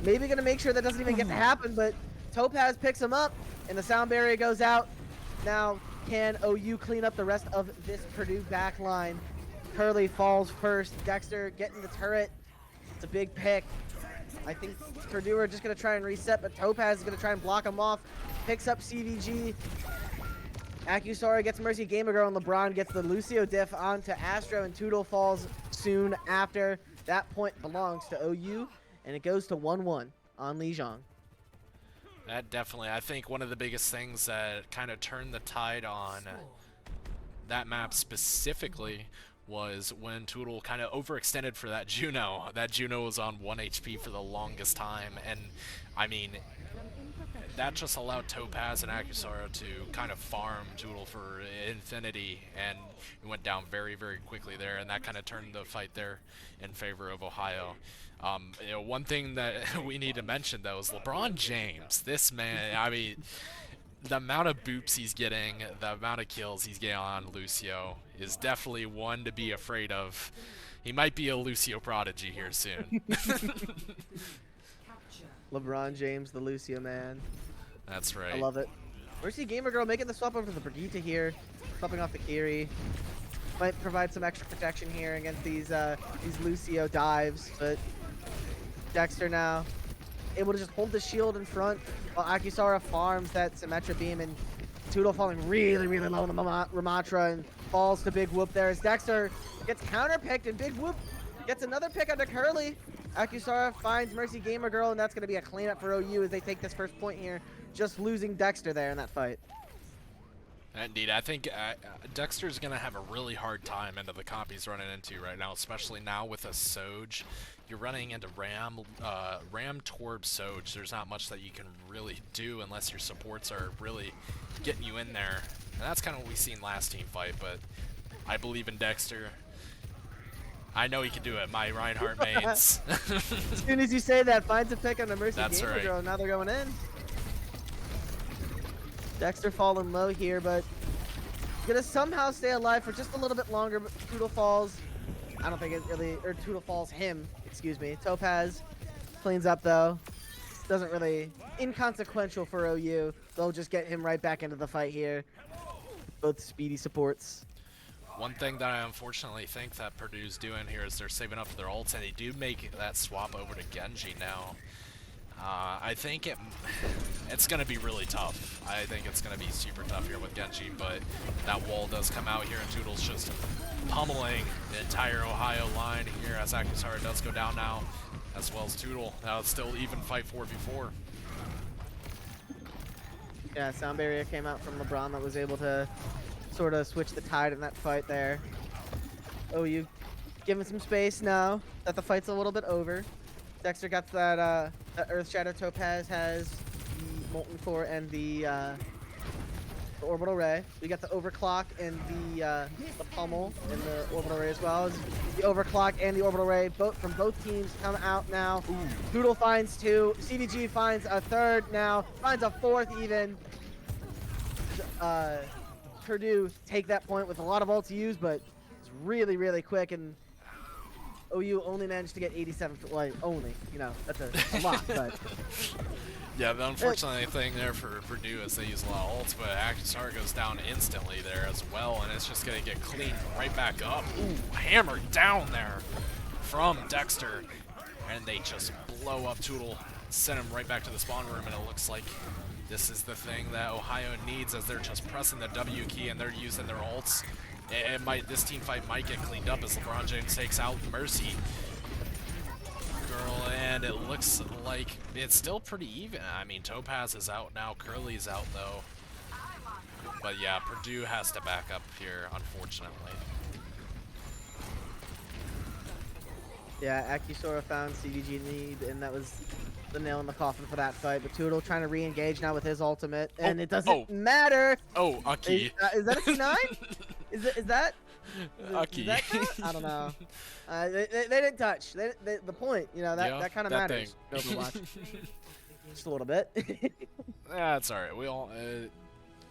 Speaker 2: maybe going to make sure that doesn't even get to happen, but Topaz picks him up, and the sound barrier goes out. Now, can OU clean up the rest of this Purdue back line? Curly falls first. Dexter getting the turret. It's a big pick. I think Purdue are just going to try and reset, but Topaz is going to try and block him off. Picks up CVG. Acusara gets Mercy Gamer Girl, and LeBron gets the Lucio diff onto Astro, and Toodle falls soon after. That point belongs to OU, and it goes to 1-1 on Lijiang.
Speaker 1: That definitely, I think one of the biggest things that kind of turned the tide on that map specifically was when Toodle kind of overextended for that Juno. That Juno was on 1 HP for the longest time, and I mean, that just allowed Topaz and Acusara to kind of farm Toodle for infinity, and it went down very, very quickly there, and that kind of turned the fight there in favor of Ohio. You know, one thing that we need to mention, though, is LeBron James. This man, I mean, the amount of boops he's getting, the amount of kills he's getting on Lucio is definitely one to be afraid of. He might be a Lucio prodigy here soon.
Speaker 2: LeBron James, the Lucio man.
Speaker 1: That's right.
Speaker 2: I love it. Mercy Gamer Girl making the swap over to the Brigitte here, swapping off the Kiri. Might provide some extra protection here against these Lucio dives, but Dexter now able to just hold the shield in front while Acusara farms that Symmetra beam, and Toodle falling really, really low in the Ramatra and falls to Big Whoop there as Dexter gets counter-picked, and Big Whoop gets another pick onto Curly. Acusara finds Mercy Gamer Girl, and that's going to be a cleanup for OU as they take this first point here, just losing Dexter there in that fight.
Speaker 1: Indeed, I think Dexter's going to have a really hard time into the comp he's running into right now, especially now with a Soj. You're running into Ram Torb Soj. There's not much that you can really do unless your supports are really getting you in there. And that's kind of what we seen last team fight, but I believe in Dexter. I know he can do it. My Reinhardt mains.
Speaker 2: As soon as you say that, finds a pick on the Mercy Gamer
Speaker 1: right.
Speaker 2: Girl. Now they're going in. Dexter falling low here, but gonna somehow stay alive for just a little bit longer. But Toodle falls. I don't think it really, or Toodle falls him. Excuse me. Topaz cleans up though. Doesn't really, inconsequential for OU. They'll just get him right back into the fight here. Both speedy supports.
Speaker 1: One thing that I unfortunately think that Purdue's doing here is they're saving up for their ults, and they do make that swap over to Genji now. I think it's going to be really tough. I think it's going to be super tough here with Genji, but that wall does come out here, and Toodle's just pummeling the entire Ohio line here as Acusara does go down now, as well as Toodle. Now it's still even fight 4v4.
Speaker 2: Yeah, sound barrier came out from LeBron that was able to sort of switch the tide in that fight there. OU giving some space now that the fight's a little bit over. Dexter got that Earth Shadow. Topaz has the Molten Core and the Orbital Ray. We got the Overclock and the Pummel and the Orbital Ray as well. The Overclock and the Orbital Ray from both teams come out now. Doodle finds 2. CVG finds a 3rd now. Finds a 4th even. Purdue take that point with a lot of ults used, but it's really, really quick, and OU only managed to get 87. Well, only, that's a lot, but
Speaker 1: Yeah, the unfortunate thing there for Purdue is they use a lot of ults, but Akisar goes down instantly there as well, and it's just going to get cleaned right back up. Ooh, hammered down there from Dexter, and they just blow up Tootle, send him right back to the spawn room, and it looks like this is the thing that Ohio needs as they're just pressing the W key and they're using their ults. This team fight might get cleaned up as LeBron James takes out Mercy. Girl, and it looks like it's still pretty even. I mean, Topaz is out now, Curly's out though. But yeah, Purdue has to back up here, unfortunately.
Speaker 2: yeah, Akisora found CVG need, and that was the nail in the coffin for that fight. But Tootle trying to re-engage now with his ultimate, and it doesn't matter.
Speaker 1: Oh, Aki.
Speaker 2: Is that a C9? Is that?
Speaker 1: Aki.
Speaker 2: Does that count? I don't know. They didn't touch. The point, that kind of matters. Overwatch. Just a little bit.
Speaker 1: That's alright. We all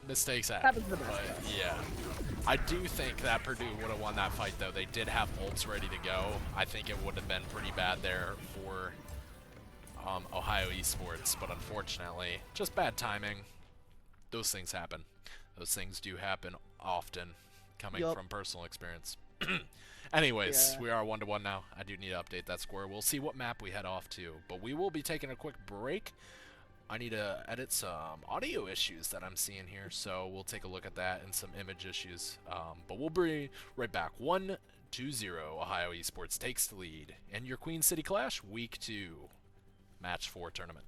Speaker 1: mistakes happen.
Speaker 2: Happens to the best
Speaker 1: But
Speaker 2: of us.
Speaker 1: yeah, I do think that Purdue would have won that fight though. They did have ults ready to go. I think it would have been pretty bad there for Ohio Esports, but unfortunately, just bad timing. Those things happen. Those things do happen often, coming
Speaker 2: Yup.
Speaker 1: from personal experience. Anyways,
Speaker 2: Yeah.
Speaker 1: we are 1-1 now. I do need to update that score. We'll see what map we head off to, but we will be taking a quick break. I need to edit some audio issues that I'm seeing here, so we'll take a look at that and some image issues. But we'll be right back. 1-0, Ohio Esports takes the lead in your Queen City Clash Week 2 Match 4 tournament.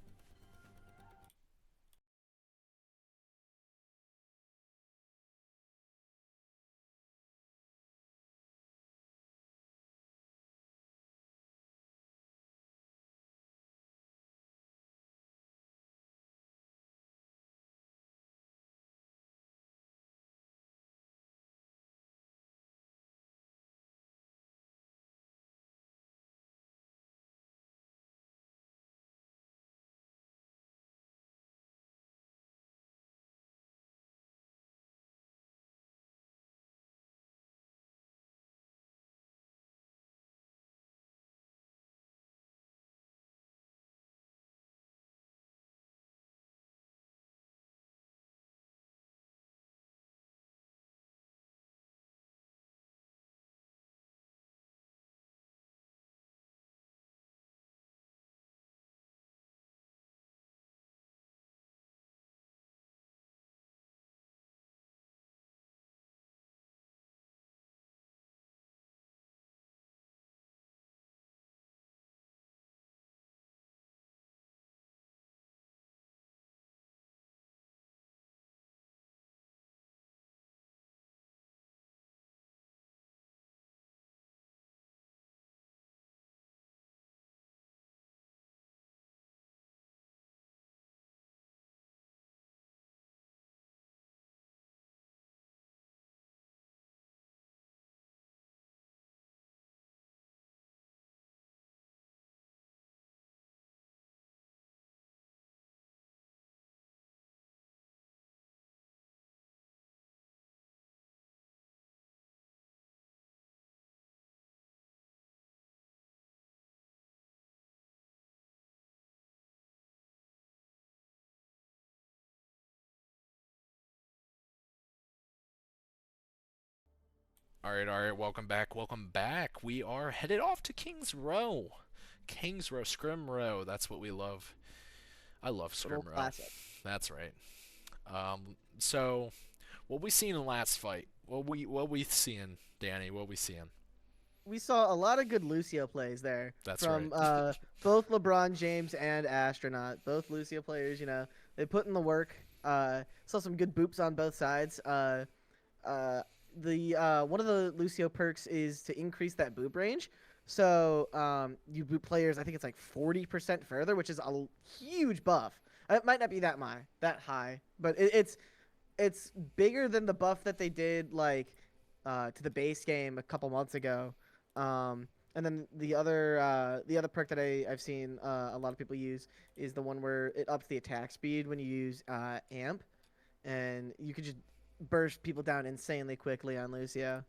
Speaker 1: Alright, welcome back. We are headed off to Kings Row. Kings Row, Scrim Row, that's what we love. I love Scrim Row.
Speaker 2: Classic.
Speaker 1: That's right. So, what we seen in the last fight? What we seeing, Danny? What we seeing?
Speaker 2: We saw a lot of good Lucio plays there.
Speaker 1: That's
Speaker 2: from
Speaker 1: right.
Speaker 2: both LeBron James and Astronaut. Both Lucio players, they put in the work. Saw some good boops on both sides. The one of the Lucio perks is to increase that boop range. So you boop players, I think it's like 40% further, which is a huge buff. It might not be that high, but it's bigger than the buff that they did to the base game a couple months ago. And then the other perk that I've seen a lot of people use is the one where it ups the attack speed when you use amp, and you could just burst people down insanely quickly on Lucio.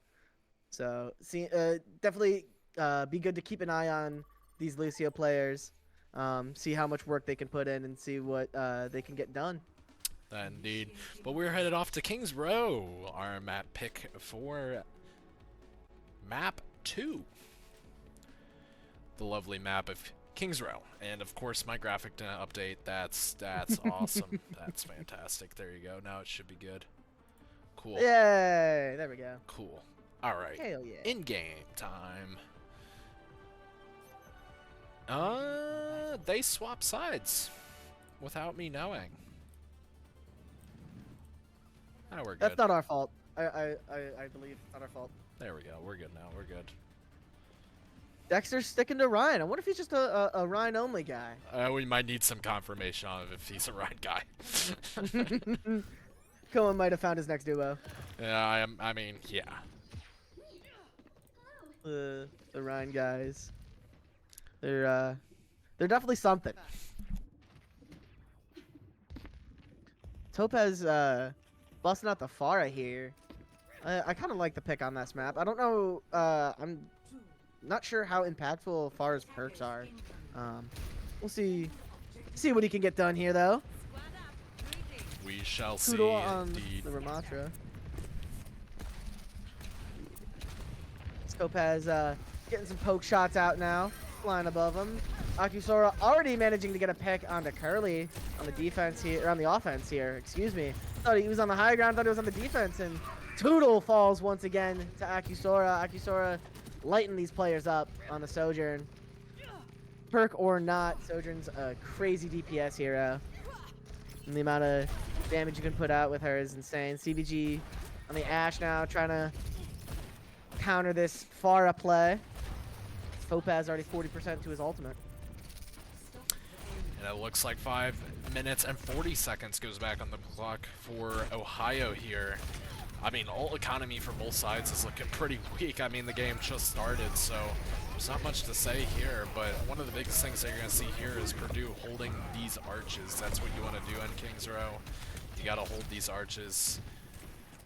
Speaker 2: So definitely be good to keep an eye on these Lucio players, see how much work they can put in, and see what they can get done.
Speaker 1: Indeed. But we're headed off to Kings Row, our map pick for map 2. The lovely map of Kings Row. And of course my graphic update, that's awesome. That's fantastic. There you go. Now it should be good. Cool.
Speaker 2: Yay! There we go.
Speaker 1: Cool. Alright.
Speaker 2: Hell yeah.
Speaker 1: In-game time. They swap sides without me knowing. Now we're good.
Speaker 2: That's not our fault. I believe it's not our fault.
Speaker 1: There we go. We're good now. We're good.
Speaker 2: Dexter's sticking to Ryan. I wonder if he's just a Ryan only guy.
Speaker 1: We might need some confirmation on if he's a right guy.
Speaker 2: Cohen might have found his next duo.
Speaker 1: Yeah, I mean, yeah.
Speaker 2: The Ryan guys. They're definitely something. Topaz busting out the Pharah here. I kind of like the pick on this map. I don't know. I'm not sure how impactful Pharah's perks are. We'll see what he can get done here, though.
Speaker 1: We shall see.
Speaker 2: Toodle on
Speaker 1: Indeed.
Speaker 2: the Ramatra. Topaz getting some poke shots out now, flying above him. Akusora already managing to get a pick onto Curly on the defense here, or on the offense here. Excuse me. Thought he was on the high ground. Thought he was on the defense, and Toodle falls once again to Akusora. Akusora lighting these players up on the Sojourn. Perk or not, Sojourn's a crazy DPS hero. And the amount of damage you can put out with her is insane. CVG on the Ashe now, trying to counter this Pharah play. Topaz already 40% to his ultimate.
Speaker 1: And it looks like 5 minutes and 40 seconds goes back on the clock for Ohio here. I mean, ult economy for both sides is looking pretty weak. I mean, the game just started, so there's not much to say here, but one of the biggest things that you're going to see here is Purdue holding these arches. That's what you want to do in Kings Row. You got to hold these arches.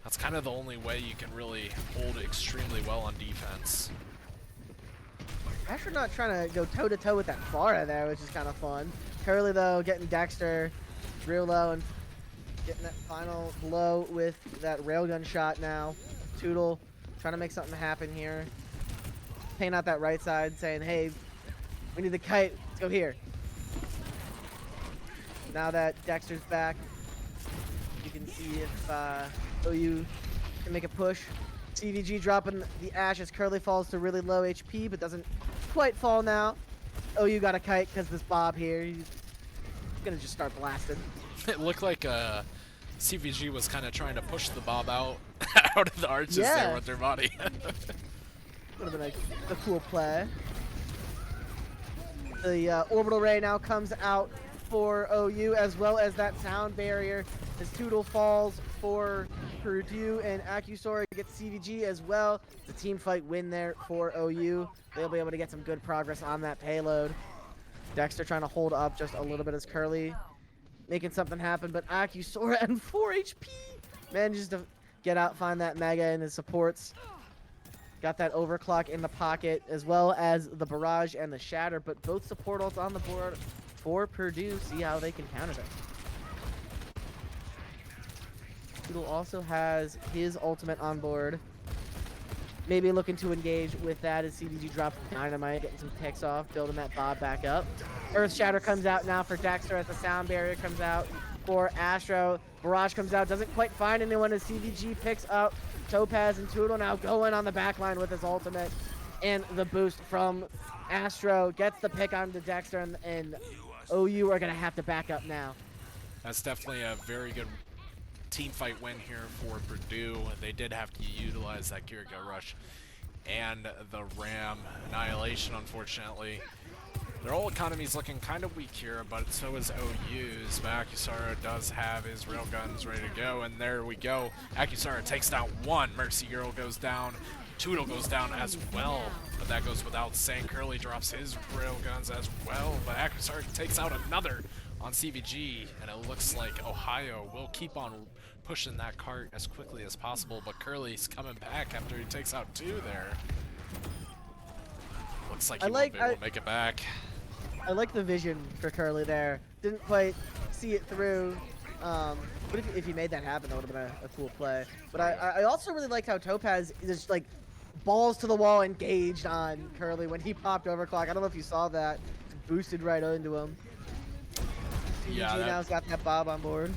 Speaker 1: That's kind of the only way you can really hold extremely well on defense.
Speaker 2: Asher not trying to go toe-to-toe with that Pharah there, which is kind of fun. Curly, though, getting Dexter real low and getting that final blow with that railgun shot now. Toodle trying to make something happen here. Paying out that right side, saying, hey, we need the kite. Let's go here. Now that Dexter's back, you can see if OU can make a push. CVG dropping the Ashe as Curly falls to really low HP, but doesn't quite fall now. OU got a kite because this Bob here. He's going to just start blasting.
Speaker 1: It looked like CVG was kind of trying to push the Bob out out of the arches there with their body.
Speaker 2: Would have been like a cool play. The orbital ray now comes out for OU, as well as that sound barrier as Toodle falls for Purdue, and Akusora gets CVG as well. The team fight win there for OU. They'll be able to get some good progress on that payload. Dexter trying to hold up just a little bit as Curly making something happen, but Akusora and 4 HP manages to get out, find that Mega and his supports. Got that overclock in the pocket, as well as the barrage and the shatter, but both support ults on the board for Purdue. See how they can counter them. Toodle also has his ultimate on board. Maybe looking to engage with that as CVG drops Dynamite, getting some picks off, building that Bob back up. Earth Shatter comes out now for Dexter as the sound barrier comes out for Astro. Barrage comes out, doesn't quite find anyone as CVG picks up Topaz, and Toodle now going on the back line with his ultimate. And the boost from Astro gets the pick onto Dexter, and OU are going to have to back up now.
Speaker 1: That's definitely a very good team fight win here for Purdue. They did have to utilize that Kiriko rush and the Ram Annihilation, unfortunately. Their whole economy is looking kind of weak here, but so is OU's. But Akusara does have his railguns ready to go, and there we go. Akusara takes down one. Mercy Girl goes down. Toodle goes down as well, but that goes without saying. Curly drops his railguns as well, but Akusara takes out another on CVG, and it looks like Ohio will keep on pushing that cart as quickly as possible, but Curly's coming back after he takes out 2 there. Looks like
Speaker 2: I
Speaker 1: he
Speaker 2: like-
Speaker 1: won't be able to make it back.
Speaker 2: I like the vision for Curly there. Didn't quite see it through. But if he made that happen, that would have been a cool play. But I also really liked how Topaz just like balls to the wall engaged on Curly when he popped overclock. I don't know if you saw that. Boosted right into him.
Speaker 1: Yeah,
Speaker 2: CBG
Speaker 1: that-
Speaker 2: now's got that Bob on board.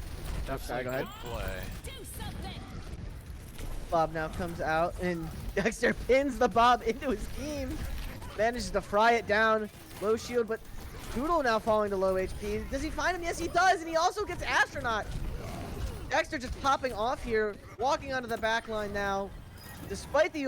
Speaker 1: Definitely
Speaker 2: go
Speaker 1: a
Speaker 2: ahead.
Speaker 1: good play.
Speaker 2: Bob now comes out and Dexter pins the Bob into his team. Manages to fry it down. Low shield, but Doodle now falling to low HP. Does he find him? Yes, he does, and he also gets Astronaut. Dexter just popping off here, walking onto the back line now. Despite the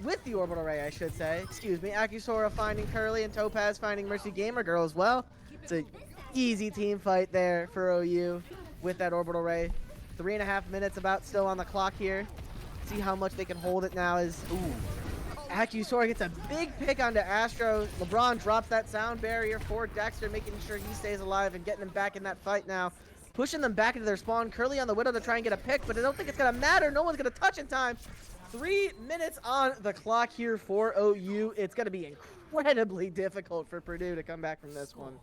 Speaker 2: with the orbital ray, I should say. Excuse me. Acusora finding Curly and Topaz finding Mercy Gamer Girl as well. It's a easy team fight there for OU with that orbital ray. 3.5 minutes about still on the clock here. See how much they can hold it now as Acusora gets a big pick onto Astro. LeBron drops that sound barrier for Dexter, making sure he stays alive and getting them back in that fight now. Pushing them back into their spawn. Curly on the Widow to try and get a pick, but I don't think it's going to matter. No one's going to touch in time. 3 minutes on the clock here for OU. It's going to be incredibly difficult for Purdue to come back from this one.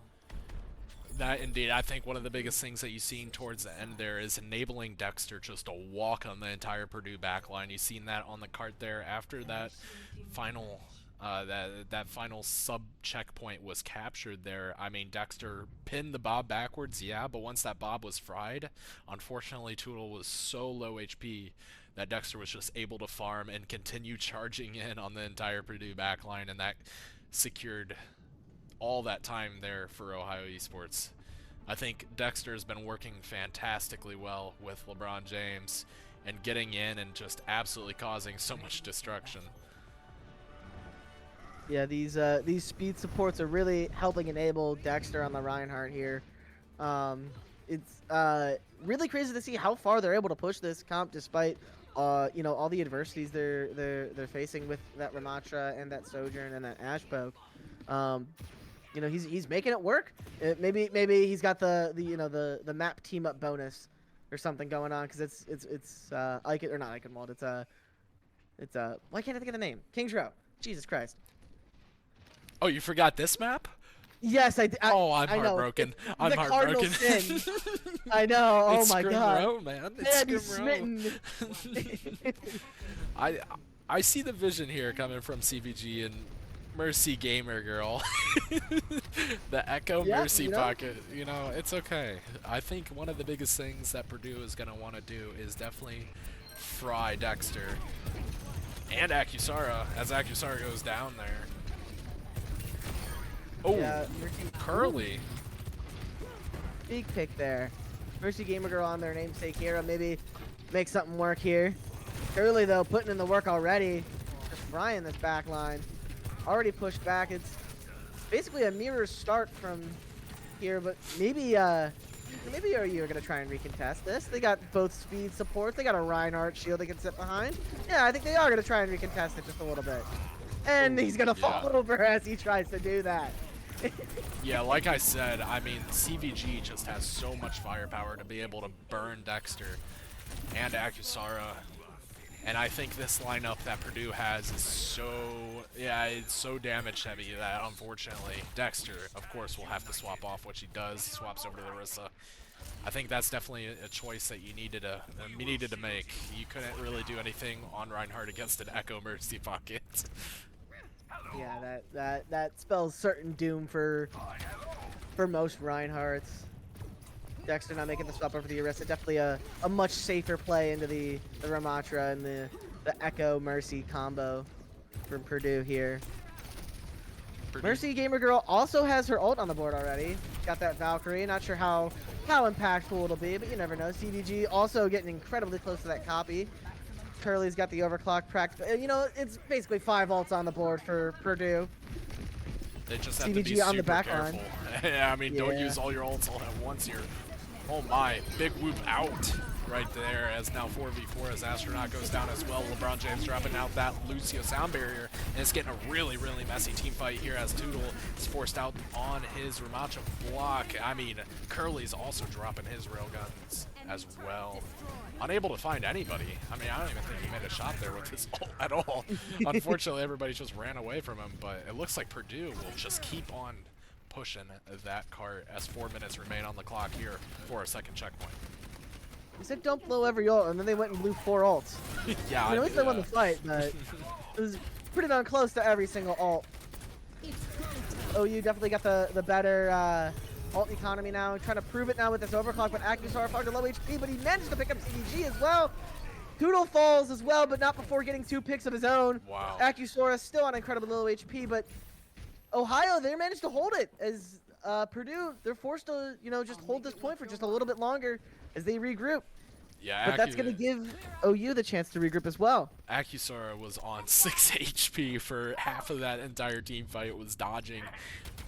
Speaker 1: That indeed, I think one of the biggest things that you've seen towards the end there is enabling Dexter just to walk on the entire Purdue backline. You've seen that on the cart there after that final that final sub checkpoint was captured there. I mean, Dexter pinned the Bob backwards, yeah, but once that Bob was fried, unfortunately Tootle was so low HP that Dexter was just able to farm and continue charging in on the entire Purdue backline, and that secured all that time there for Ohio Esports. I think Dexter has been working fantastically well with LeBron James and getting in and just absolutely causing so much destruction.
Speaker 2: Yeah, these speed supports are really helping enable Dexter on the Reinhardt here. It's really crazy to see how far they're able to push this comp despite you know, all the adversities they're facing with that Ramatra and that Sojourn and that Ashpoke. You know, he's making it work. Maybe he's got the map team up bonus or something going on, because it's Icon or not Iconwald. It's why can't I think of the name? Kings Row. Jesus Christ.
Speaker 1: Oh, you forgot this map?
Speaker 2: Yes, I
Speaker 1: Oh, I'm
Speaker 2: I know.
Speaker 1: heartbroken.
Speaker 2: It's
Speaker 1: I'm
Speaker 2: the Cardinal
Speaker 1: heartbroken.
Speaker 2: Sin. I know. Oh
Speaker 1: It's
Speaker 2: my
Speaker 1: Scrim
Speaker 2: God.
Speaker 1: Row, man. It's
Speaker 2: Man, he's
Speaker 1: Scrim Row.
Speaker 2: smitten.
Speaker 1: I see the vision here coming from CVG and Mercy Gamer Girl. The Echo
Speaker 2: Yeah,
Speaker 1: Mercy
Speaker 2: you know.
Speaker 1: Pocket. You know, it's okay. I think one of the biggest things that Purdue is going to want to do is definitely fry Dexter and Acusara as Acusara goes down there. Oh,
Speaker 2: Yeah, Mercy,
Speaker 1: Curly.
Speaker 2: big pick there. Mercy Gamer Girl on their namesake hero. Maybe make something work here. Curly though, putting in the work already. Just frying this back line. Already pushed back. It's basically a mirror start from here, but maybe OU are gonna try and recontest this. They got both speed supports. They got a Reinhardt shield they can sit behind. Yeah, I think they are gonna try and recontest it just a little bit. And he's gonna fall over as he tries to do that.
Speaker 1: Yeah, like I said, I mean, CVG just has so much firepower to be able to burn Dexter and Acusara. And I think this lineup that Purdue has is it's so damage heavy that unfortunately Dexter, of course, will have to swap off, which he does. He swaps over to Larissa. I think that's definitely a choice that you needed to make. You couldn't really do anything on Reinhardt against an Echo Mercy Pocket.
Speaker 2: Yeah, that spells certain doom for most Reinhardts. Dexter not making the swap over the Orisa. Definitely a much safer play into the Ramatra and the Echo Mercy combo from Purdue here. Mercy Gamer Girl also has her ult on the board already. Got that Valkyrie. Not sure how impactful it'll be, but you never know. CVG also getting incredibly close to that copy. Curly's got the overclock practice. You know, it's basically 5 ults on the board for Purdue.
Speaker 1: They just have to be
Speaker 2: CVG on the
Speaker 1: super
Speaker 2: back
Speaker 1: careful.
Speaker 2: line.
Speaker 1: Yeah, I mean, don't
Speaker 2: Yeah.
Speaker 1: use all your ults all at once here. Oh my, big whoop out right there as now 4v4 as Astronaut goes down as well. LeBron James dropping out that Lucio sound barrier, and it's getting a really, really messy team fight here as Toodle is forced out on his Ramacha block. I mean, Curly's also dropping his railguns as well. Unable to find anybody. I mean, I don't even think he made a shot there with his ult at all. Unfortunately, everybody just ran away from him, but it looks like Purdue will just keep on pushing that cart as 4 minutes remain on the clock here for a second checkpoint.
Speaker 2: He said don't blow every ult, and then they went and blew 4 ults.
Speaker 1: Yeah,
Speaker 2: I mean, at least they won the fight, but it was pretty darn close to every single ult. OU definitely got the better ult economy now. Trying to prove it now with this overclock, but Acusar far to low HP, but he managed to pick up CDG as well. Toodle falls as well, but not before getting 2 picks of his own.
Speaker 1: Wow.
Speaker 2: Acusora still on incredibly low HP, but Ohio, they managed to hold it as Purdue, they're forced to, just hold this point for just a little bit longer as they regroup.
Speaker 1: Yeah,
Speaker 2: but that's going to give OU the chance to regroup as well.
Speaker 1: Acusara was on 6 HP for half of that entire team fight, was dodging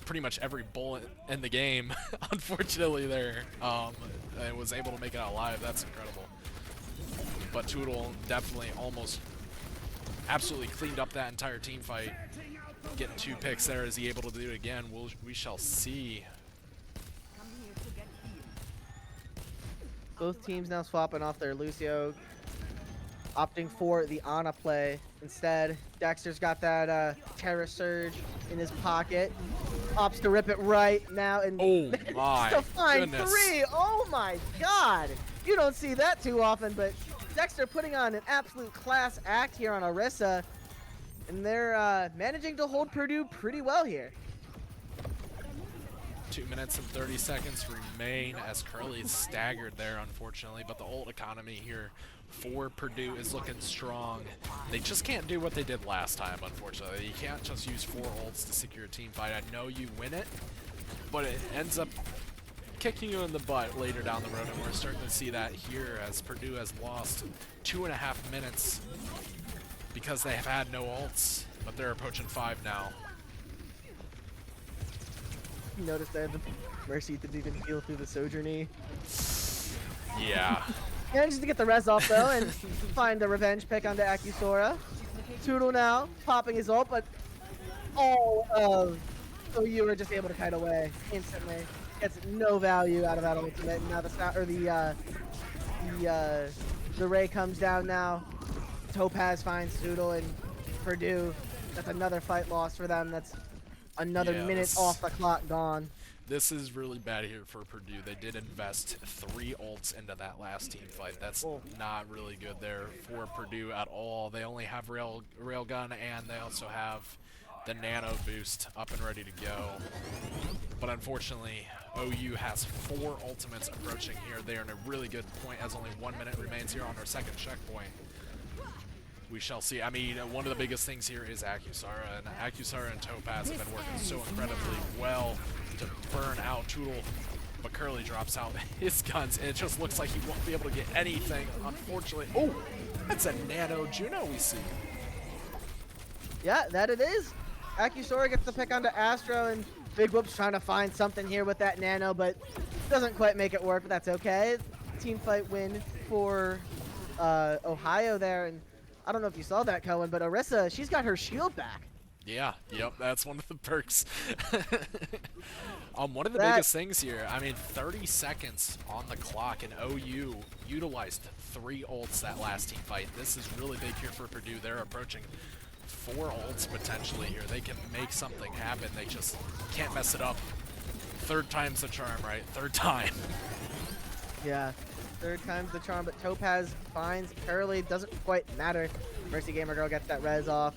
Speaker 1: pretty much every bullet in the game, unfortunately there, and was able to make it out alive. That's incredible. But Toodle definitely almost absolutely cleaned up that entire team fight. Getting 2 picks there. Is he able to do it again? We shall see.
Speaker 2: Both teams now swapping off their Lucio, opting for the Ana play. Instead, Dexter's got that Terra Surge in his pocket. Opts to rip it right now, and
Speaker 1: oh my
Speaker 2: to find
Speaker 1: goodness.
Speaker 2: 3. Oh my god! You don't see that too often, but Dexter putting on an absolute class act here on Orisa, and they're managing to hold Purdue pretty well here.
Speaker 1: 2 minutes and 30 seconds remain as Curly is staggered there, unfortunately, but the ult economy here for Purdue is looking strong. They just can't do what they did last time, unfortunately. You can't just use 4 ults to secure a team fight. I know you win it, but it ends up kicking you in the butt later down the road, and we're starting to see that here as Purdue has lost 2.5 minutes because they have had no ults, but they're approaching 5 now.
Speaker 2: You notice there the Mercy didn't even heal through the Sojourner.
Speaker 1: Yeah.
Speaker 2: Manages to get the res off though and find a revenge pick onto Acusora. Toodle now popping his ult, but all of OU are just able to kite away instantly. Gets no value out of that ultimate. Now the Ray comes down now. Topaz finds Toodle, and Purdue. That's another fight loss for them. That's another minute off the clock gone.
Speaker 1: This is really bad here for Purdue. They did invest 3 ults into that last team fight. That's not really good there for Purdue at all. They only have railgun, and they also have the nano boost up and ready to go. But unfortunately, OU has 4 ultimates approaching here. They are in a really good point as only 1 minute remains here on our second checkpoint. We shall see. I mean, one of the biggest things here is Acusara, and Acusara and Topaz have been working so incredibly well to burn out Toodle, but Curly drops out his guns, and it just looks like he won't be able to get anything, unfortunately. Oh, that's a nano Juno we see.
Speaker 2: Yeah, that it is. Acusora gets the pick onto Astro, and Big Whoop's trying to find something here with that nano, but doesn't quite make it work, but that's okay. Team fight win for Ohio there, and I don't know if you saw that, Cohen, but Orisa, she's got her shield back.
Speaker 1: Yeah, yep, that's one of the perks. One of the biggest things here, I mean, 30 seconds on the clock, and OU utilized 3 ults that last team fight. This is really big here for Purdue. They're approaching 4 ults potentially here. They can make something happen. They just can't mess it up. 3rd time's the charm, right? 3rd time.
Speaker 2: Yeah. 3rd time's the charm, but Topaz finds Curly. Doesn't quite matter. Mercy Gamer Girl gets that res off.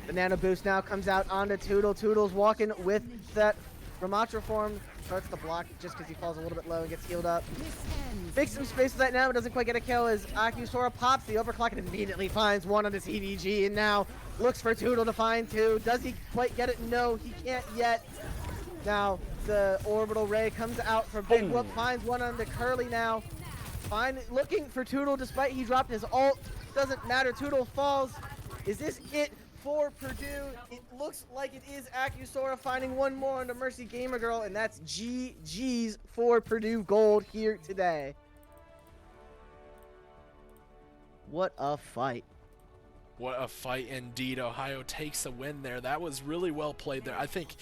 Speaker 2: The nano boost now comes out onto Toodle. Toodle's walking with that Ramatra form. Starts the block just because he falls a little bit low and gets healed up. Makes some space for that now, but doesn't quite get a kill as Acusora pops the overclock and immediately finds one on his EVG, and now looks for Toodle to find 2. Does he quite get it? No, he can't yet. Now the orbital ray comes out for Big Whoop, finds one onto Curly now. Looking for Toodle despite he dropped his ult. Doesn't matter. Toodle falls. Is this it for Purdue. It looks like it is Acusora finding one more under Mercy Gamer Girl, and that's GG's for Purdue Gold here today. What a fight.
Speaker 1: What a fight indeed. Ohio takes a win there. That was really well played there. I think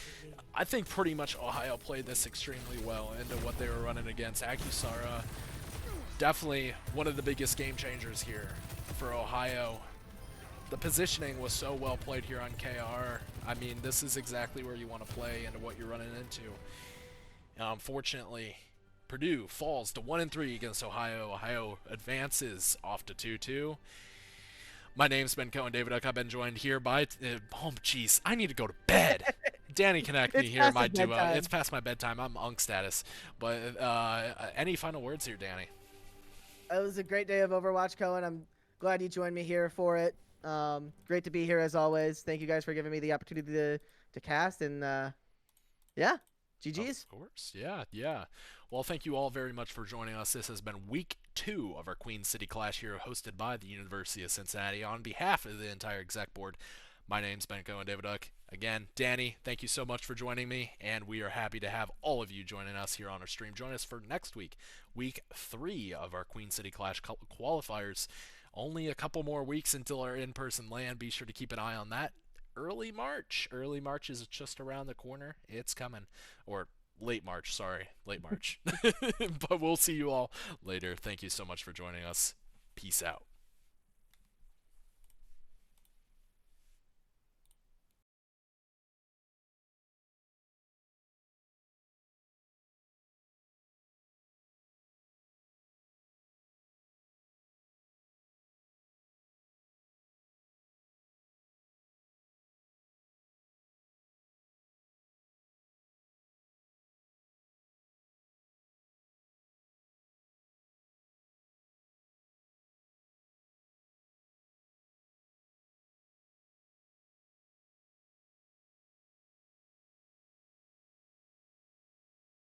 Speaker 1: pretty much Ohio played this extremely well into what they were running against. Acusara, definitely one of the biggest game changers here for Ohio. The positioning was so well played here on KR. I mean, this is exactly where you want to play into what you're running into. Unfortunately, Purdue falls to 1-3 against Ohio. Ohio advances off to 2-2. My name's Ben Cohen, David Duck. I've been joined here by oh jeez, I need to go to bed. Danny connect me
Speaker 2: It's
Speaker 1: here,
Speaker 2: past
Speaker 1: my
Speaker 2: his
Speaker 1: duo.
Speaker 2: bedtime.
Speaker 1: It's past my bedtime. I'm unk status. But any final words here, Danny?
Speaker 2: It was a great day of Overwatch, Cohen. I'm glad you joined me here for it. Great to be here as always. Thank you guys for giving me the opportunity to cast, and yeah, GG's.
Speaker 1: Of course, yeah. Well, thank you all very much for joining us. This has been week 2 of our Queen City Clash here, hosted by the University of Cincinnati. On behalf of the entire exec board, my name's Ben Cohen, David Duck. Again, Danny, thank you so much for joining me, and we are happy to have all of you joining us here on our stream. Join us for next week, week 3 of our Queen City Clash qualifiers. Only a couple more weeks until our in-person land. Be sure to keep an eye on that. Early March is just around the corner. It's coming. Or late March, sorry. Late March. But we'll see you all later. Thank you so much for joining us. Peace out.